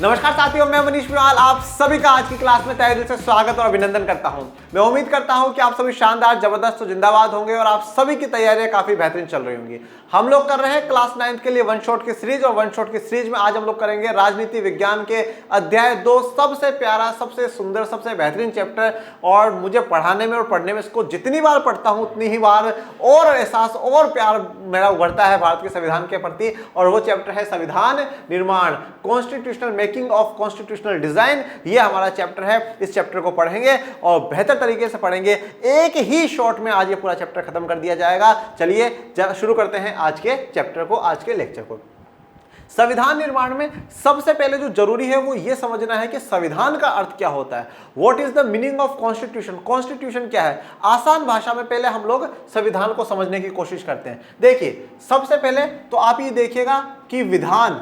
नमस्कार साथियों, मैं मनीष पुराल आप सभी का आज की क्लास में तहे दिल से स्वागत और अभिनंदन करता हूं। मैं उम्मीद करता हूं कि आप सभी शानदार, जबरदस्त और जिंदाबाद होंगे और आप सभी की तैयारियां काफी बेहतरीन चल रही होंगी। हम लोग कर रहे हैं क्लास 9 के लिए वन शॉट की सीरीज और वन शॉट की सीरीज में आज हम लोग करेंगे राजनीति विज्ञान के अध्याय 2, सबसे प्यारा, सबसे सुंदर, सबसे बेहतरीन चैप्टर। और मुझे पढ़ाने में और पढ़ने में इसको जितनी बार पढ़ता हूं उतनी ही बार और एहसास और प्यार मेरा उभरता है भारत के संविधान के प्रति। और वो चैप्टर है संविधान निर्माण, constitutional making of constitutional design. ये हमारा चैप्टर है। इस चैप्टर को पढ़ेंगे और बेहतर तरीके से पढ़ेंगे। एक ही शॉट में आज ये पूरा चैप्टर खत्म कर दिया जाएगा। चलिए शुरू करते हैं आज के चैप्टर को, आज के लेक्चर को। संविधान निर्माण में सबसे पहले जो जरूरी है वो ये समझना है कि संविधान का अर्थ क्या होता है। What is the meaning of constitution. Constitution क्या है? आसान भाषा में पहले हम लोग संविधान को समझने की कोशिश करते हैं। देखिए, सबसे पहले तो आप ये देखिएगा कि विधान,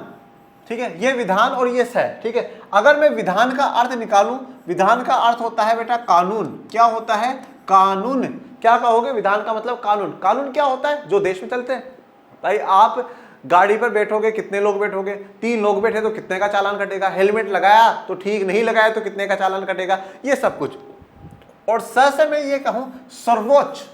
ठीक है, ये विधान और ये है, ठीक है। अगर मैं विधान का अर्थ निकालूं, विधान का अर्थ होता है बेटा कानून। क्या होता है? कानून। क्या कहोगे? विधान का मतलब कानून। कानून क्या होता है? जो देश में चलते हैं। भाई आप गाड़ी पर बैठोगे, कितने लोग बैठोगे? 3 लोग बैठे तो कितने का चालान कटेगा? हेलमेट लगाया तो ठीक, नहीं लगाया तो कितने का चालान कटेगा? ये सब कुछ। और स से मैं ये कहूं सर्वोच्च,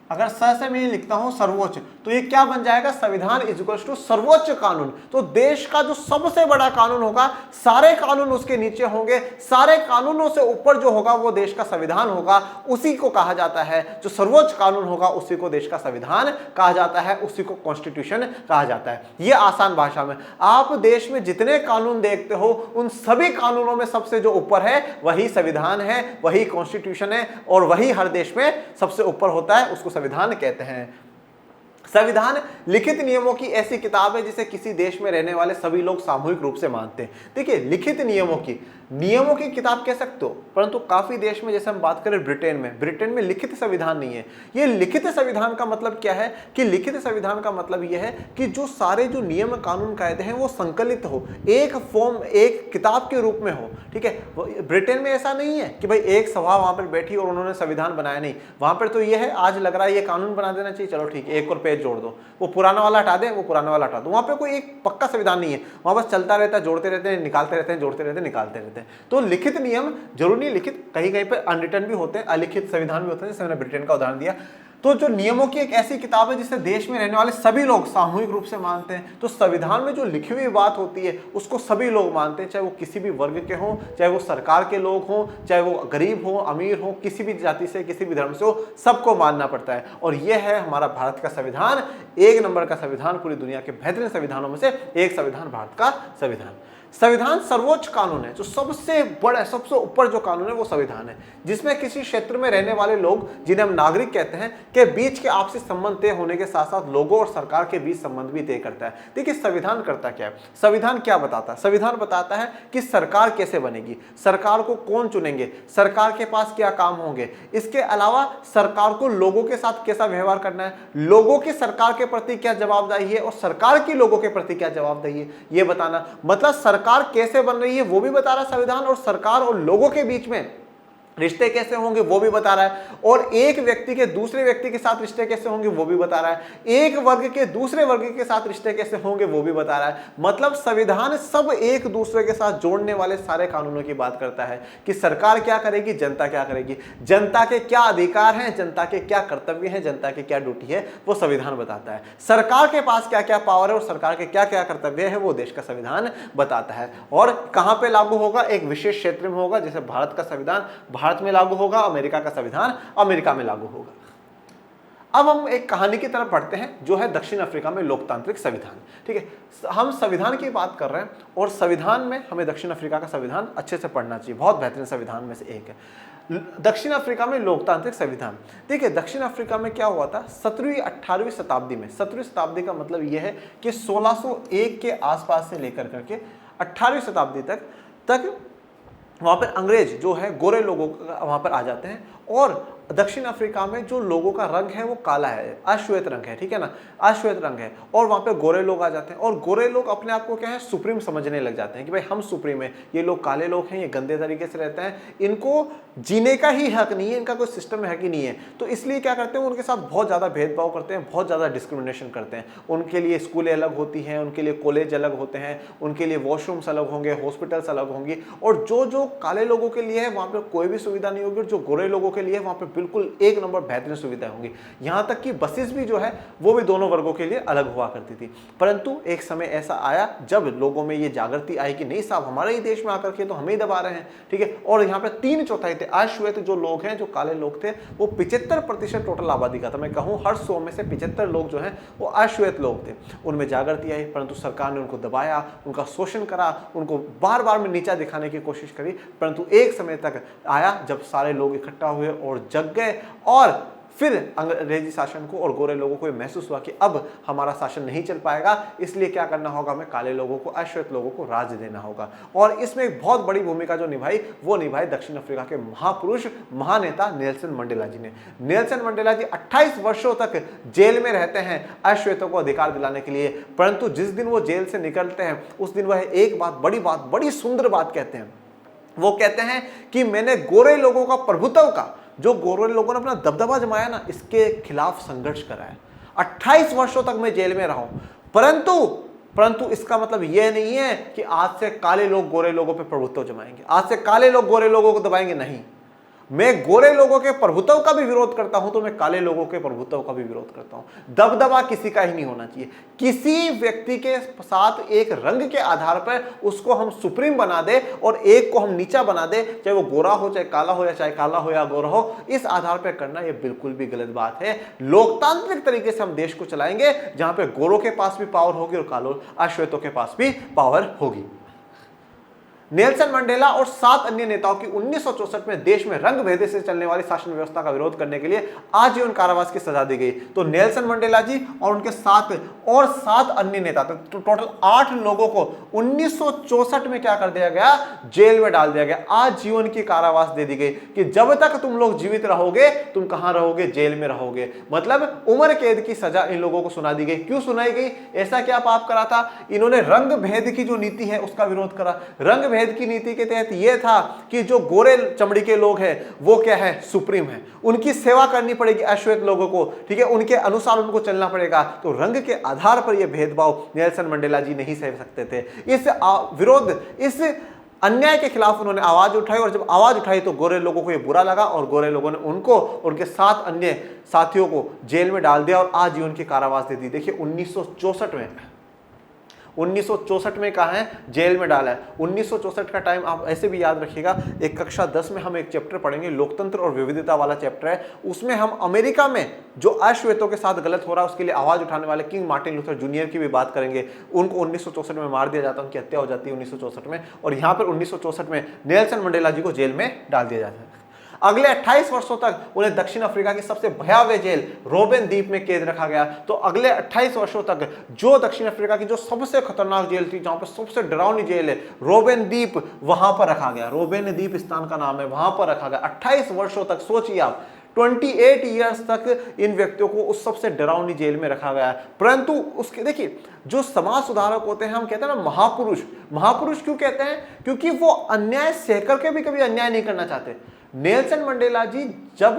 अगर स से मैं ये लिखता हूं सर्वोच्च, तो ये क्या बन जाएगा? संविधान इज इक्वल टू सर्वोच्च कानून। तो देश का जो सबसे बड़ा कानून होगा, सारे कानून उसके नीचे होंगे, सारे कानूनों से ऊपर जो होगा वो देश का संविधान होगा। उसी को कहा जाता है, जो सर्वोच्च कानून होगा उसी को देश का संविधान कहा जाता है, उसी को कॉन्स्टिट्यूशन कहा जाता है। ये आसान भाषा में। आप देश में जितने कानून देखते हो उन सभी कानूनों में सबसे जो ऊपर है वही संविधान है, वही कॉन्स्टिट्यूशन है, और वही हर देश में सबसे ऊपर होता है, उसको संविधान कहते हैं। संविधान लिखित नियमों की ऐसी किताब है जिसे किसी देश में रहने वाले सभी लोग सामूहिक रूप से मानते हैं। देखिए, लिखित नियमों की किताब कह सकते हो, परंतु काफी देश में, जैसे हम बात करें ब्रिटेन में लिखित संविधान नहीं है। ये लिखित संविधान का मतलब क्या है कि लिखित संविधान का मतलब यह है कि जो सारे जो नियम, कानून, कायदे हैं वो संकलित हो, एक फॉर्म, एक किताब के रूप में हो, ठीक है। ब्रिटेन में ऐसा नहीं है कि भाई एक सभा वहां पर बैठी और उन्होंने संविधान बनाया। नहीं, वहां पर तो यह है, आज लग रहा है ये कानून बना देना चाहिए, चलो ठीक है, एक और पेज जोड़ दो, वो पुराना वाला हटा दे, वो पुराना वाला हटा दो। वहां पे कोई एक पक्का संविधान नहीं है, वहां बस चलता रहता है, जोड़ते रहते हैं, निकालते रहते हैं, जोड़ते रहते हैं, निकालते रहते हैं। तो लिखित नियम जरूरी नहीं, लिखित कहीं कहीं पे अनरिटन भी होते हैं, अलिखित संविधान भी होते हैं, जैसे मैंने ब्रिटेन का उदाहरण दिया। तो जो नियमों की एक ऐसी किताब है जिसे देश में रहने वाले सभी लोग सामूहिक रूप से मानते हैं। तो संविधान में जो लिखी हुई बात होती है उसको सभी लोग मानते हैं, चाहे वो किसी भी वर्ग के हों, चाहे वो सरकार के लोग हों, चाहे वो गरीब हो, अमीर हो, किसी भी जाति से, किसी भी धर्म से हो, सबको मानना पड़ता है। और यह है हमारा भारत का संविधान, एक नंबर का संविधान, पूरी दुनिया के बेहतरीन संविधानों में से एक संविधान भारत का संविधान। संविधान सर्वोच्च कानून है, जो सबसे बड़ा, सबसे ऊपर जो कानून है वो संविधान है, जिसमें किसी क्षेत्र में रहने वाले लोग, जिन्हें हम नागरिक कहते हैं, के बीच के आपसी संबंध तय होने के साथ साथ लोगों और सरकार के बीच संबंध भी तय करता है। देखिए, संविधान करता क्या है? संविधान क्या बताता है? संविधान बताता है कि सरकार कैसे बनेगी, सरकार को कौन चुनेंगे, सरकार के पास क्या काम होंगे, इसके अलावा सरकार को लोगों के साथ कैसा व्यवहार करना है, लोगों की सरकार के प्रति क्या जवाबदेही है और सरकार की लोगों के प्रति क्या जवाबदेही है, ये बताना। मतलब सरकार कैसे बन रही है वो भी बता रहा है संविधान, और सरकार और लोगों के बीच में रिश्ते कैसे होंगे वो भी बता रहा है, और एक व्यक्ति के दूसरे व्यक्ति के साथ रिश्ते कैसे होंगे वो भी बता रहा है, एक वर्ग के दूसरे वर्ग के साथ रिश्ते कैसे होंगे वो भी बता रहा है। मतलब संविधान सब एक दूसरे के साथ जोड़ने वाले सारे कानूनों की बात करता है कि सरकार क्या करेगी, जनता क्या करेगी, जनता के क्या अधिकार हैं, जनता के क्या कर्तव्य हैं, जनता की क्या ड्यूटी है, वो संविधान बताता है। सरकार के पास क्या क्या पावर है और सरकार के क्या क्या कर्तव्य है वो देश का संविधान बताता है। और कहां पे लागू होगा? एक विशेष क्षेत्र में होगा, जैसे भारत का संविधान भारत में लागू होगा, अमेरिका का संविधान अमेरिका में लागू होगा। अब हम एक कहानी की तरफ बढ़ते हैं, जो है दक्षिण अफ्रीका में लोकतांत्रिक संविधान। ठीक है, हम संविधान की बात कर रहे हैं और संविधान में हमें दक्षिण अफ्रीका का संविधान अच्छे से पढ़ना चाहिए, बहुत बेहतरीन संविधान में से एक है दक्षिण अफ्रीका में लोकतांत्रिक संविधान। देखिए, दक्षिण अफ्रीका में क्या हुआ था 17वीं 18वीं शताब्दी में। 17वीं शताब्दी का मतलब यह है कि 1601 के आसपास से लेकर करके 18वीं शताब्दी तक वहां पर अंग्रेज जो है गोरे लोगों वहां पर आ जाते हैं और दक्षिण अफ्रीका में जो लोगों का रंग है वो काला है, अश्वेत रंग है, ठीक है ना, अश्वेत रंग है, और वहां पे गोरे लोग आ जाते हैं और गोरे लोग अपने आप को क्या है, सुप्रीम समझने लग जाते हैं कि भाई हम सुप्रीम है, ये लोग काले लोग हैं, ये गंदे तरीके से रहते हैं, इनको जीने का ही हक नहीं है, इनका कोई सिस्टम है कि नहीं है। तो इसलिए क्या करते हैं, उनके साथ बहुत ज़्यादा भेदभाव करते हैं, बहुत ज़्यादा डिस्क्रिमिनेशन करते हैं। उनके लिए स्कूलें अलग होती हैं, उनके लिए कॉलेज अलग होते हैं, उनके लिए वॉशरूम्स अलग होंगे, हॉस्पिटल्स अलग होंगी, और जो जो काले लोगों के लिए है वहाँ पर कोई भी सुविधा नहीं होगी, और जो गोरे लोगों के लिए वहाँ पर बिल्कुल एक नंबर बेहतरीन सुविधाएं होंगी। यहाँ तक कि बसेस भी जो है वो भी दोनों वर्गों के लिए अलग हुआ करती थी। परंतु एक समय ऐसा आया जब लोगों में ये जागृति आई कि नहीं साहब, हमारे ही देश में आकर के तो हमें ही दबा रहे हैं, ठीक है। और यहाँ पे 3/4 थे अश्वेत जो लोग हैं, जो काले लोग थे, वो 75% टोटल आबादी का था। मैं कहूँ हर 100 में से 75 लोग जो हैं वो अश्वेत लोग थे। उनमें जागृति आई, परंतु सरकार ने उनको दबाया, उनका शोषण करा, उनको बार बार में नीचा दिखाने की कोशिश करी। परंतु एक समय तक आया जब सारे लोग इकट्ठा हुए और जग गए, और फिर अंग्रेजी शासन को और गोरे लोगों को महसूस हुआ कि अब हमारा शासन नहीं चल पाएगा, इसलिए क्या करना होगा, हमें काले लोगों को, अश्वेत लोगों को राज्य देना होगा। और इसमें एक बहुत बड़ी भूमिका जो निभाई वो निभाई दक्षिण अफ्रीका के महापुरुष, महानेता नेल्सन मंडेला जी ने। नेल्सन मंडेला जी 28 वर्षों तक जेल में रहते हैं अश्वेतों को अधिकार दिलाने के लिए, परंतु जिस दिन वो जेल से निकलते हैं उस दिन वह एक बात, बड़ी सुंदर बात कहते हैं। वो कहते हैं कि मैंने गोरे लोगों का प्रभुत्व का, जो गोरे लोगों ने अपना दबदबा जमाया ना, इसके खिलाफ संघर्ष करा है। 28 वर्षों तक मैं जेल में रहा हूं, परंतु इसका मतलब यह नहीं है कि आज से काले लोग गोरे लोगों पे प्रभुत्व जमाएंगे, आज से काले लोग गोरे लोगों को दबाएंगे, नहीं। मैं गोरे लोगों के प्रभुत्व का भी विरोध करता हूं तो मैं काले लोगों के प्रभुत्व का भी विरोध करता हूं। दबदबा किसी का ही नहीं होना चाहिए। किसी व्यक्ति के साथ एक रंग के आधार पर उसको हम सुप्रीम बना दे और एक को हम नीचा बना दे, चाहे वो गोरा हो, चाहे काला हो, या चाहे काला हो या गोरा हो, इस आधार पर करना यह बिल्कुल भी गलत बात है। लोकतांत्रिक तरीके से हम देश को चलाएंगे जहां पे गोरों के पास भी पावर होगी और कालों, अश्वेतों के पास भी पावर होगी। नेल्सन मंडेला और 7 अन्य नेताओं की 1964 में देश में रंग भेद से चलने वाली शासन व्यवस्था का विरोध करने के लिए आजीवन कारावास की सजा दी गई। तो नेल्सन मंडेला जी और उनके 7 अन्य नेता, तो टोटल 8 लोगों को 1964 में क्या कर दिया गया, जेल में डाल दिया गया। आजीवन की कारावास दे दी गई कि जब तक तुम लोग जीवित रहोगे, तुम कहां रहोगे, जेल में रहोगे। मतलब उम्र कैद की सजा इन लोगों को सुना दी गई। क्यों सुनाई गई, ऐसा क्या पाप करा था, इन्होंने रंग भेद की जो नीति है उसका विरोध करा। रंग भेद की नीति के तहत यह था कि जो गोरे चमड़ी के लोग हैं वो क्या है, सुप्रीम है, उनकी सेवा करनी पड़ेगी अश्वेत लोगों को, ठीक है, उनके अनुसार उनको चलना पड़ेगा। तो रंग के आधार पर यह भेदभाव नेल्सन मंडेला जी नहीं सह सकते थे। इस विरोध, इस अन्याय के खिलाफ उन्होंने आवाज उठाई, और जब आवाज उठाई तो गोरे लोगों को यह बुरा लगा और गोरे लोगों ने उनको, उनके 7 अन्य साथियों को जेल में डाल दिया और आजीवन की कारावास दे दी। देखिए 1964 में कहा है, जेल में डाला है। 1964 का टाइम आप ऐसे भी याद रखिएगा, एक कक्षा 10 में हम एक चैप्टर पढ़ेंगे, लोकतंत्र और विविधता वाला चैप्टर है। उसमें हम अमेरिका में जो अश्वेतों के साथ गलत हो रहा है उसके लिए आवाज उठाने वाले किंग मार्टिन लूथर जूनियर की भी बात करेंगे। उनको 1964 में मार दिया जाता है, उनकी हत्या हो जाती है 1964 में, और यहाँ पर 1964 में नेल्सन मंडेला जी को जेल में डाल दिया जाता है। अगले 28 वर्षों तक उन्हें दक्षिण अफ्रीका की सबसे भयावह जेल रोबेन द्वीप में कैद रखा गया। तो अगले 28 वर्षों तक जो दक्षिण अफ्रीका की जो सबसे खतरनाक जेल थी, जहां पर सबसे डरावनी जेल है, रोबेन द्वीप, वहां पर रखा गया। रोबेन द्वीप स्थान का नाम है, वहां पर रखा गया 28 वर्षों तक। सोचिए आप, 28 ईयर्स तक इन व्यक्तियों को उस सबसे डरावनी जेल में रखा गया। परंतु उसके देखिए, जो समाज सुधारक होते हैं, हम कहते हैं ना महापुरुष। महापुरुष क्यों कहते हैं, क्योंकि वो अन्याय सह करके भी कभी अन्याय नहीं करना चाहते। नेल्सन मंडेला जी जब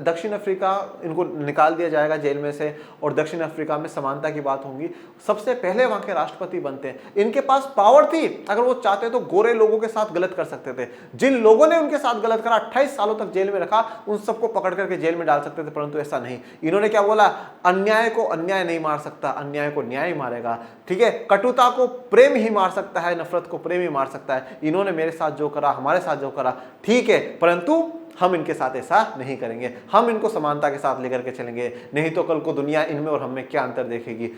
दक्षिण अफ्रीका, इनको निकाल दिया जाएगा जेल में से और दक्षिण अफ्रीका में समानता की बात होगी, सबसे पहले वहां के राष्ट्रपति बनते हैं। इनके पास पावर थी, अगर वो चाहते तो गोरे लोगों के साथ गलत कर सकते थे। जिन लोगों ने उनके साथ गलत करा, 28 सालों तक जेल में रखा, उन सबको पकड़ करके जेल में डाल सकते थे, परंतु ऐसा नहीं। इन्होंने क्या बोला, अन्याय को अन्याय नहीं मार सकता, अन्याय को न्याय मारेगा, ठीक है। कटुता को प्रेम ही मार सकता है, नफरत को प्रेम ही मार सकता है। इन्होंने मेरे साथ जो करा, हमारे साथ जो करा, ठीक है, परंतु हम इनके साथ ऐसा नहीं करेंगे, हम इनको समानता के साथ लेकर के चलेंगे, नहीं तो कल को दुनिया इनमें और हम में क्या अंतर देखेगी।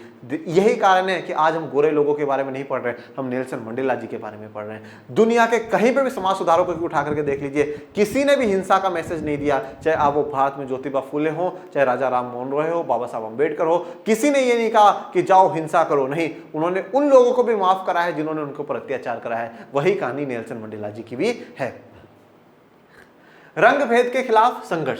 यही कारण है कि आज हम गोरे लोगों के बारे में नहीं पढ़ रहे, हम नेल्सन मंडेला जी के बारे में पढ़ रहे हैं। दुनिया के कहीं पे भी समाज सुधारकों को उठा करके देख लीजिए, किसी ने भी हिंसा का मैसेज नहीं दिया, चाहे आप वो भारत में ज्योतिबा फुले हो, चाहे राजा राम मोहन रॉय हो, बाबा साहब अम्बेडकर हो, किसी ने ये नहीं कहा कि जाओ हिंसा करो। नहीं, उन्होंने उन लोगों को भी माफ करा है जिन्होंने उनके ऊपर अत्याचार करा है। वही कहानी नेल्सन मंडेला जी की भी है। रंग भेद के खिलाफ संघर्ष।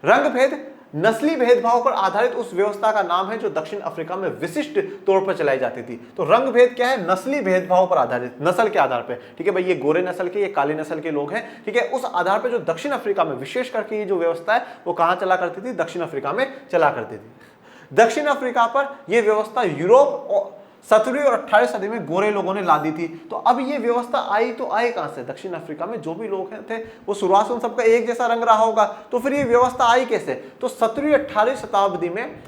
रंग भेद नस्ली भेदभाव पर आधारित उस व्यवस्था का नाम है जो दक्षिण अफ्रीका में विशिष्ट तौर पर चलाई जाती थी। तो रंग भेद क्या है? नस्ली भेदभाव पर आधारित, नस्ल के आधार पर, ठीक है भाई, ये गोरे नस्ल के, ये काले नस्ल के लोग हैं, ठीक है, उस आधार पर जो दक्षिण अफ्रीका में विशेष करके ये जो व्यवस्था है वो कहां चला करती थी? दक्षिण अफ्रीका में चला करती थी। दक्षिण अफ्रीका पर यह व्यवस्था यूरोप 17वीं और 18वीं सदी में गोरे लोगों ने ला दी थी। तो अब ये व्यवस्था आई तो आई कहां से? दक्षिण अफ्रीका में जो भी लोग थे वो शुरुआत से उन सबका एक जैसा रंग रहा होगा, तो फिर ये व्यवस्था आई कैसे? तो 17वीं 18वीं शताब्दी में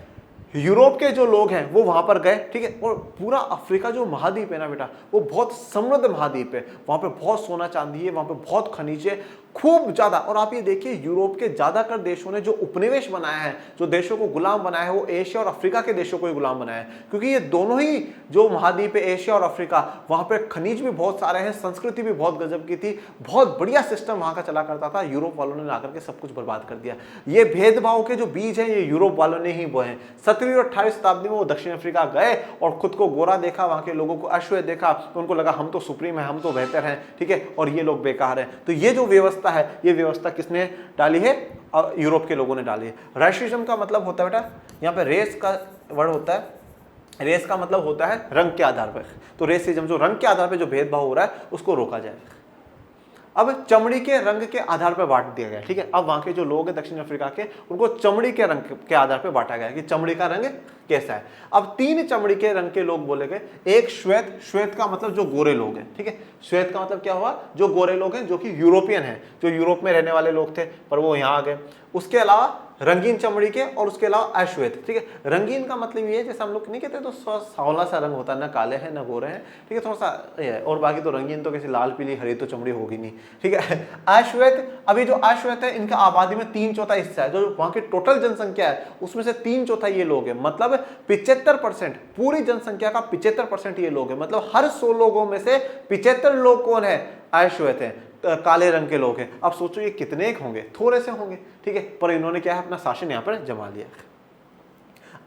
यूरोप के जो लोग हैं वो वहां पर गए, ठीक है, और पूरा अफ्रीका जो महाद्वीप है ना बेटा, वो बहुत समृद्ध महाद्वीप है, वहां पे बहुत सोना चांदी है, वहां पे बहुत खनिज है, खूब ज्यादा। और आप ये देखिए यूरोप के ज्यादातर देशों ने जो उपनिवेश बनाया है, जो देशों को गुलाम बनाया है, वो एशिया और अफ्रीका के देशों को ही गुलाम बनाया है, क्योंकि ये दोनों ही जो महाद्वीप है एशिया और अफ्रीका, वहां पे खनिज भी बहुत सारे हैं, संस्कृति भी बहुत गजब की थी, बहुत बढ़िया सिस्टम वहां का चला करता था। यूरोप वालों ने आकर के सब कुछ बर्बाद कर दिया। ये भेदभाव के जो बीज है ये यूरोप वालों ने ही बोए हैं। 17वीं और 18वीं शताब्दी में वो दक्षिण अफ्रीका गए और खुद को गोरा देखा, वहां के लोगों को अश्वेत देखा, तो उनको लगा हम तो सुप्रीम है, हम तो बेहतर हैं, ठीक है, और ये लोग बेकार हैं। तो ये जो व्यवस्था है, ये व्यवस्था किसने डाली है? यूरोप के लोगों ने डाली है। रेसिज्म का मतलब होता है बेटा, यहाँ पे रेस का वर्ड होता है, रेस का मतलब होता है रंग के आधार पर। तो रेसिज्म, जो रंग के आधार पर जो भेदभाव हो रहा है उसको रोका जाए। अब चमड़ी के रंग के आधार पर बांट दिया गया, ठीक है, अब वहां के जो लोग हैं दक्षिण अफ्रीका के, उनको चमड़ी के रंग के आधार पर बांटा गया कि चमड़ी का रंग कैसा है। अब 3 चमड़ी के रंग के लोग बोले गए। एक श्वेत, श्वेत का मतलब जो गोरे लोग हैं, ठीक है, श्वेत का मतलब क्या हुआ? जो गोरे लोग हैं, जो कि यूरोपियन हैं, जो यूरोप में रहने वाले लोग थे पर वो यहाँ आ गए। उसके अलावा रंगीन चमड़ी के, और उसके अलावा अश्वेत, ठीक है। रंगीन का मतलब ये है जैसे हम लोग नहीं कहते तो सांवला सा रंग होता है, ना काले हैं ना गोरे हैं, ठीक है, थोड़ा सा ये है। और बाकी तो रंगीन तो कैसे लाल पीली हरी तो चमड़ी होगी नहीं, ठीक है। अश्वेत, अभी जो अश्वेत है इनका आबादी में 3/4 हिस्सा है, जो वहां की टोटल जनसंख्या है उसमें से 3/4 ये लोग हैं, मतलब 75%, पूरी जनसंख्या का 75% ये लोग हैं, मतलब हर 100 लोगों में से 75 लोग कौन है? अश्वेत है, काले रंग के लोग हैं। अब सोचो ये कितने होंगे? थोड़े से होंगे, ठीक है, पर इन्होंने क्या है अपना शासन यहाँ पर जमा लिया।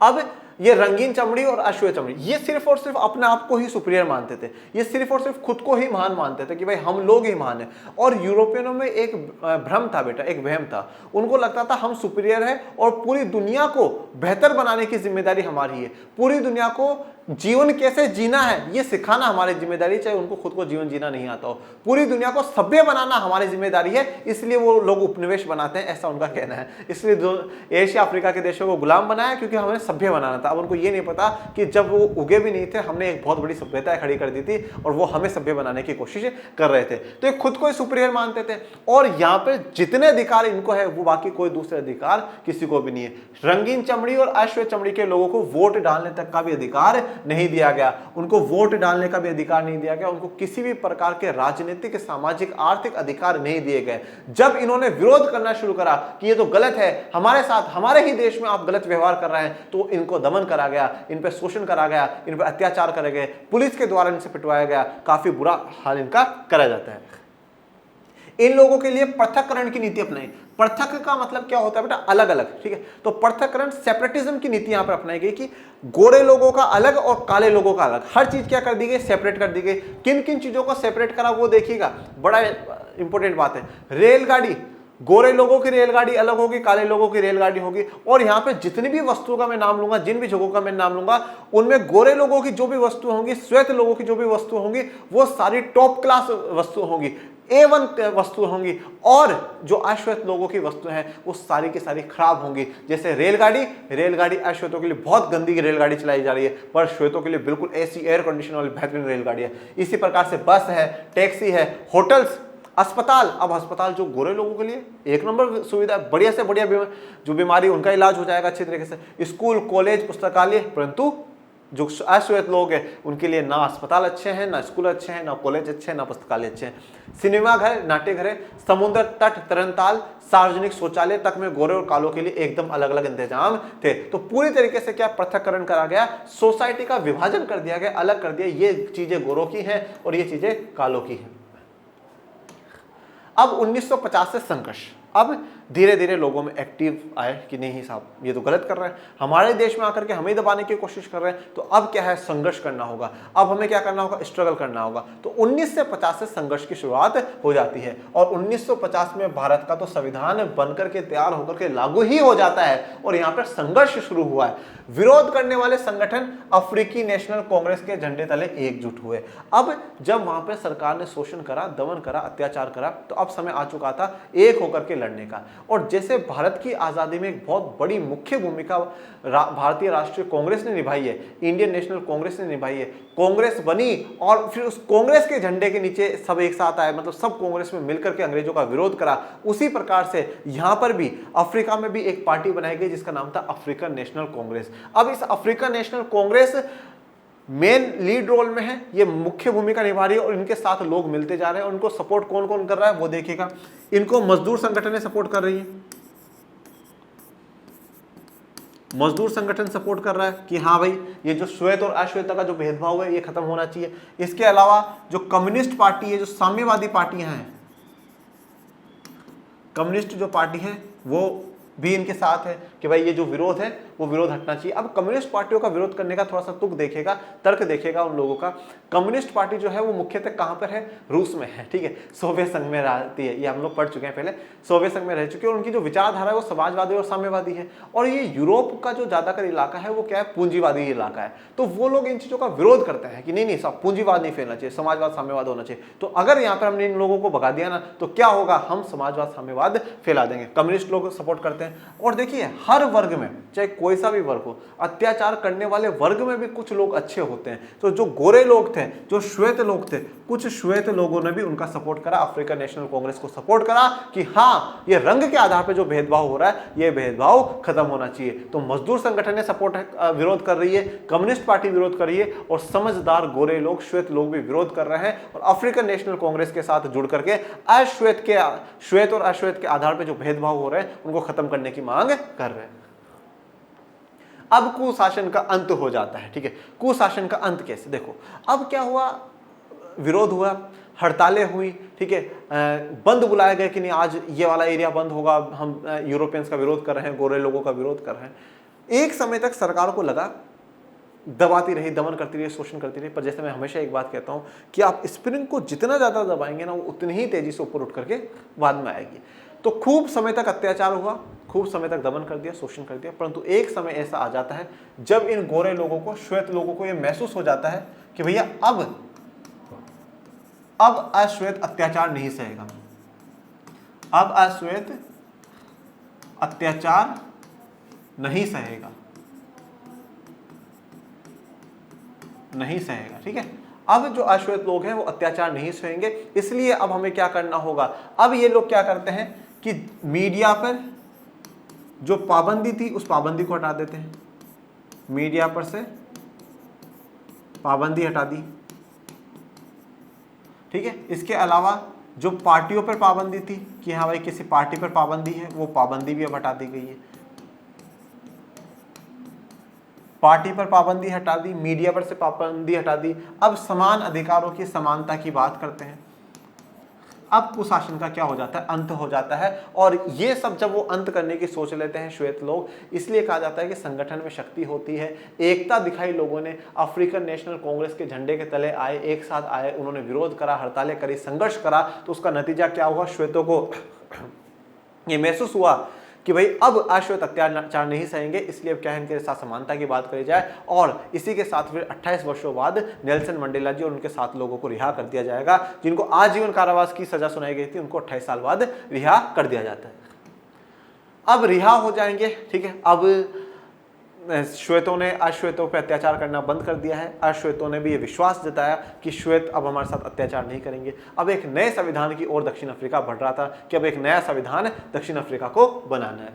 अब ये रंगीन चमड़ी और अश्वेत चमड़ी ये सिर्फ और सिर्फ अपने आप को ही सुपीरियर मानते थे, ये सिर्फ और सिर्फ खुद को ही महान मानते थे कि भाई हम लोग ही महान है। और यूरोपियनों में एक भ्रम था बेटा, एक वहम था, उनको लगता था हम सुपीरियर है और पूरी दुनिया को बेहतर बनाने की जिम्मेदारी हमारी है, पूरी दुनिया को जीवन कैसे जीना है ये सिखाना हमारी जिम्मेदारी, चाहे उनको खुद को जीवन जीना नहीं आता हो। पूरी दुनिया को सभ्य बनाना हमारी जिम्मेदारी है, इसलिए वो लोग उपनिवेश बनाते हैं, ऐसा उनका कहना है। इसलिए जो एशिया अफ्रीका के देशों को गुलाम बनाया क्योंकि हमें सभ्य बनाना था। अब उनको ये नहीं पता कि जब वो उगे भी नहीं थे हमने एक बहुत बड़ी सभ्यता खड़ी कर दी थी और वो हमें सभ्य बनाने की कोशिश कर रहे थे। तो ये खुद को ही सुपीरियर मानते थे और यहाँ पे जितने अधिकार इनको है वो बाकी कोई दूसरे अधिकार किसी को भी नहीं है। रंगीन चमड़ी और अश्वेत चमड़ी के लोगों को वोट डालने तक का भी अधिकार नहीं दिया गया, उनको वोट डालने का भी अधिकार नहीं दिया गया, उनको किसी भी प्रकार के राजनीतिक, सामाजिक, आर्थिक अधिकार नहीं दिए गए। जब इन्होंने विरोध करना शुरू करा कि ये तो गलत है, हमारे साथ हमारे ही देश में आप गलत व्यवहार कर रहे हैं, तो इनको दमन करा गया, इन पर शोषण करा गया, इन पर अत्याचार करे गए, पुलिस के द्वारा इनसे पिटवाया गया, काफी बुरा हाल इनका करा जाता है। इन लोगों के लिए पृथक्करण की नीति अपनाई। पृथक का मतलब क्या होता है बेटा? अलग अलग, ठीक है। तो पृथक्करण, सेपरेटिज्म की नीति यहां पर अपनाई गई कि गोरे लोगों का अलग और काले लोगों का अलग, हर चीज क्या कर दी गई? सेपरेट कर दी गई। किन किन चीजों को सेपरेट करा वो देखिएगा, बड़ा इंपॉर्टेंट बात है। रेलगाड़ी, गोरे लोगों की रेलगाड़ी अलग होगी, काले लोगों की रेलगाड़ी होगी। और यहाँ पे जितनी भी वस्तुओं का मैं नाम लूंगा, जिन भी जगहों का मैं नाम लूंगा, उनमें गोरे लोगों की जो भी वस्तु होंगी, श्वेत लोगों की जो भी वस्तु होंगी, वो सारी टॉप क्लास वस्तु होंगी, A1 वस्तु होंगी। और जो अश्वेत लोगों की वस्तु हैं वो सारी की सारी खराब होंगी। जैसे रेलगाड़ी, रेलगाड़ी अश्वेतों के लिए बहुत गंदी रेलगाड़ी चलाई जा रही है, पर श्वेतों के लिए बिल्कुल ऐसी एयर कंडीशन वाली बेहतरीन रेलगाड़ी है। इसी प्रकार से बस है, टैक्सी है, होटल्स, अस्पताल। अब अस्पताल जो गोरे लोगों के लिए एक नंबर सुविधा, बढ़िया से बढ़िया जो बीमारी उनका इलाज हो जाएगा अच्छी तरीके से। स्कूल, कॉलेज, पुस्तकालय। परंतु जो अश्वेत लोग हैं उनके लिए ना अस्पताल अच्छे हैं, ना स्कूल अच्छे हैं, ना कॉलेज अच्छे हैं, ना पुस्तकालय अच्छे हैं। सिनेमा घर, नाट्य घर, समुद्र तट, तरणताल, सार्वजनिक शौचालय तक में गोरे और कालों के लिए एकदम अलग अलग इंतजाम थे। तो पूरी तरीके से क्या पृथक्करण करा गया, सोसाइटी का विभाजन कर दिया गया, अलग कर दिया, ये चीजें गोरों की हैं और ये चीजें कालों की हैं। अब 1950 से संघर्ष। अब धीरे धीरे लोगों में एक्टिव आए कि नहीं साहब ये तो गलत कर रहे हैं, हमारे देश में आकर के हमें दबाने की कोशिश कर रहे हैं, तो अब क्या है, संघर्ष करना होगा, अब हमें क्या करना होगा, स्ट्रगल करना होगा। तो 1950 से संघर्ष की शुरुआत हो जाती है और 1950 में भारत का तो संविधान बनकर के तैयार होकर के लागू ही हो जाता है और यहाँ पर संघर्ष शुरू हुआ है। विरोध करने वाले संगठन अफ्रीकी नेशनल कांग्रेस के झंडे तले एकजुट हुए। अब जब वहां पर सरकार ने शोषण करा, दमन करा, अत्याचार करा, तो अब समय आ चुका था एक होकर के लड़ने का। और जैसे भारत की आजादी में एक बहुत बड़ी मुख्य भूमिका भारतीय राष्ट्रीय कांग्रेस ने निभाई है, इंडियन नेशनल कांग्रेस ने निभाई है, कांग्रेस बनी और फिर उस कांग्रेस के झंडे के नीचे सब एक साथ आए, मतलब सब कांग्रेस में मिलकर के अंग्रेजों का विरोध करा। उसी प्रकार से यहां पर भी अफ्रीका में भी एक पार्टी बनाई गई जिसका नाम था अफ्रीकन नेशनल कांग्रेस। अब इस African National Congress main lead role में है, ये मुख्य भूमिका निभा रही है और इनके साथ लोग मिलते जा रहे हैं। उनको सपोर्ट कौन कौन कर रहा है वो देखिएगा। इनको मजदूर संगठन सपोर्ट कर रही है, मजदूर संगठन सपोर्ट कर रहा है कि हाँ भाई ये जो श्वेत और अश्वेत का जो भेदभाव है ये खत्म होना चाहिए। इसके अलावा जो कम्युनिस्ट पार्टी है, जो साम्यवादी पार्टियां हैं, कम्युनिस्ट जो पार्टी है वो भी इनके साथ है कि भाई ये जो विरोध है वो विरोध हटना चाहिए। अब कम्युनिस्ट पार्टियों का विरोध करने का थोड़ा सा तुक देखेगा, तर्क देखेगा उन लोगों का। कम्युनिस्ट पार्टी जो है वो मुख्यतः कहां पर है, रूस में है, ठीक है, सोवियत संघ में रहती है, ये हम लोग पढ़ चुके हैं पहले, सोवियत संघ में रह चुके हैं। और उनकी जो विचारधारा है वो समाजवादी और साम्यवादी है। और ये यूरोप का जो ज्यादातर इलाका है वो क्या है, पूंजीवादी इलाका है। तो वो लोग इन चीजों का विरोध करते हैं कि नहीं नहीं साहब पूंजीवाद नहीं फैलना चाहिए, समाजवाद साम्यवाद होना चाहिए। तो अगर यहाँ पर हमने इन लोगों को भगा दिया ना तो क्या होगा, हम समाजवाद साम्यवाद फैला देंगे। कम्युनिस्ट लोग सपोर्ट करते हैं। और देखिए हर वर्ग में, चाहे कोई सा भी वर्ग हो, अत्याचार करने वाले वर्ग में भी कुछ लोग अच्छे होते हैं। तो जो गोरे लोग थे, जो श्वेत लोग थे, कुछ श्वेत लोगों ने भी उनका सपोर्ट करा, अफ्रीकन नेशनल कांग्रेस को सपोर्ट करा कि हाँ ये रंग के आधार पर जो भेदभाव हो रहा है ये भेदभाव खत्म होना चाहिए। तो मजदूर संगठन ने सपोर्ट विरोध कर रही है, कम्युनिस्ट पार्टी विरोध कर रही है और समझदार गोरे लोग, श्वेत लोग भी विरोध कर रहे हैं और अफ्रीकन नेशनल कांग्रेस के साथ जुड़ करके श्वेत और अश्वेत के आधार पर जो भेदभाव हो रहे हैं उनको खत्म करने की मांग कर रहे हैं। अब कुशासन का अंत हो जाता है, ठीक है। कुशासन का अंत कैसे, देखो अब क्या हुआ, विरोध हुआ, हड़तालें हुई, ठीक है, बंद बुलाए गए कि नहीं आज ये वाला एरिया बंद होगा, हम यूरोपियंस का विरोध कर रहे हैं, गोरे लोगों का विरोध कर रहे हैं। एक समय तक सरकार को लगा, दबाती रही, दमन करती रही, शोषण करती रही। पर जैसे मैं हमेशा एक बात कहता हूं कि आप स्प्रिंग को जितना ज्यादा दबाएंगे ना वो उतनी ही तेजी से ऊपर उठ करके बाद में आएगी। तो खूब समय तक अत्याचार हुआ, खूब समय तक दमन कर दिया, शोषण कर दिया, परंतु एक समय ऐसा आ जाता है जब इन गोरे लोगों को, श्वेत लोगों को यह महसूस हो जाता है कि भैया अब अश्वेत अत्याचार नहीं सहेगा, अब अश्वेत अत्याचार नहीं सहेगा, नहीं सहेगा, ठीक है। अब जो अश्वेत लोग हैं वो अत्याचार नहीं सहेंगे, इसलिए अब हमें क्या करना होगा। अब ये लोग क्या करते हैं कि मीडिया पर जो पाबंदी थी उस पाबंदी को हटा देते हैं, मीडिया पर से पाबंदी हटा दी, ठीक है। इसके अलावा जो पार्टियों पर पाबंदी थी कि हाँ भाई किसी पार्टी पर पाबंदी है, वो पाबंदी भी अब हटा दी गई है। पार्टी पर पाबंदी हटा दी, मीडिया पर से पाबंदी हटा दी। अब समान अधिकारों की समानता की बात करते हैं। अब कुशासन का क्या हो जाता है, अंत हो जाता है। और ये सब जब वो अंत करने की सोच लेते हैं श्वेत लोग, इसलिए कहा जाता है कि संगठन में शक्ति होती है। एकता दिखाई लोगों ने, अफ्रीकन नेशनल कांग्रेस के झंडे के तले आए, एक साथ आए, उन्होंने विरोध करा, हड़तालें करी, संघर्ष करा। तो उसका नतीजा क्या हुआ, श्वेतों को ये महसूस हुआ कि भाई अब अश्वेत अत्याचार नहीं सहेंगे, इसलिए अब क्या है इनके साथ समानता की बात करी जाए। और इसी के साथ फिर 28 वर्षों बाद नेल्सन मंडेला जी और उनके 7 लोगों को रिहा कर दिया जाएगा, जिनको आजीवन कारावास की सजा सुनाई गई थी, उनको 28 साल बाद रिहा कर दिया जाता है। अब रिहा हो जाएंगे, ठीक है। अब श्वेतों ने अश्वेतों पर अत्याचार करना बंद कर दिया है। अश्वेतों ने भी ये विश्वास जताया कि श्वेत अब हमारे साथ अत्याचार नहीं करेंगे। अब एक नए संविधान की ओर दक्षिण अफ्रीका बढ़ रहा था कि अब एक नया संविधान दक्षिण अफ्रीका को बनाना है।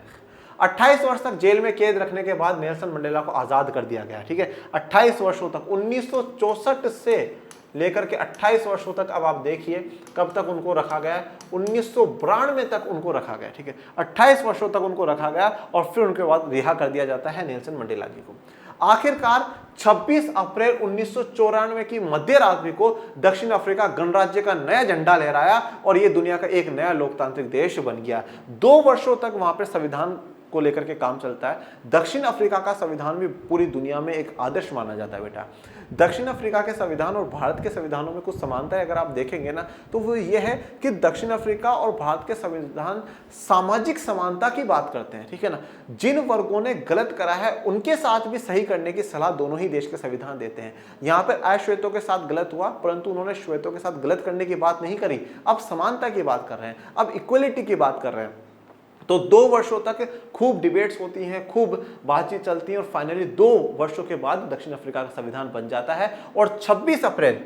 28 वर्ष तक जेल में कैद रखने के बाद नेल्सन मंडेला को आजाद कर दिया गया, ठीक है। 28 वर्षों तक, 1964 से लेकर के 28 वर्षों तक, अब आप देखिए कब तक उनको रखा गया, 1992 तक उनको रखा गया, ठीक है। 28 वर्षों तक उनको रखा गया और फिर उनके बाद रिहा कर दिया जाता है नेल्सन मंडेला जी को। आखिरकार 26 अप्रैल 1994 की मध्य रात्रि को दक्षिण अफ्रीका गणराज्य का नया झंडा लहराया और यह दुनिया का एक नया लोकतांत्रिक देश बन गया। 2 वर्षों तक वहां पर संविधान को लेकर के काम चलता है। दक्षिण अफ्रीका का संविधान भी पूरी दुनिया में एक आदर्श माना जाता है बेटा। दक्षिण अफ्रीका के संविधान और भारत के संविधानों में कुछ समानता है अगर आप देखेंगे ना, तो वो ये है कि दक्षिण अफ्रीका और भारत के संविधान सामाजिक समानता की बात करते हैं, ठीक है ना। जिन वर्गों ने गलत करा है उनके साथ भी सही करने की सलाह दोनों ही देश के संविधान देते हैं। यहाँ पर अश्वेतों के साथ गलत हुआ, परंतु उन्होंने श्वेतों के साथ गलत करने की बात नहीं करी। अब समानता की बात कर रहे हैं, अब इक्वलिटी की बात कर रहे हैं। तो 2 वर्षों तक खूब डिबेट्स होती हैं, खूब बातचीत चलती है और फाइनली 2 वर्षों के बाद दक्षिण अफ्रीका का संविधान बन जाता है और 26 अप्रैल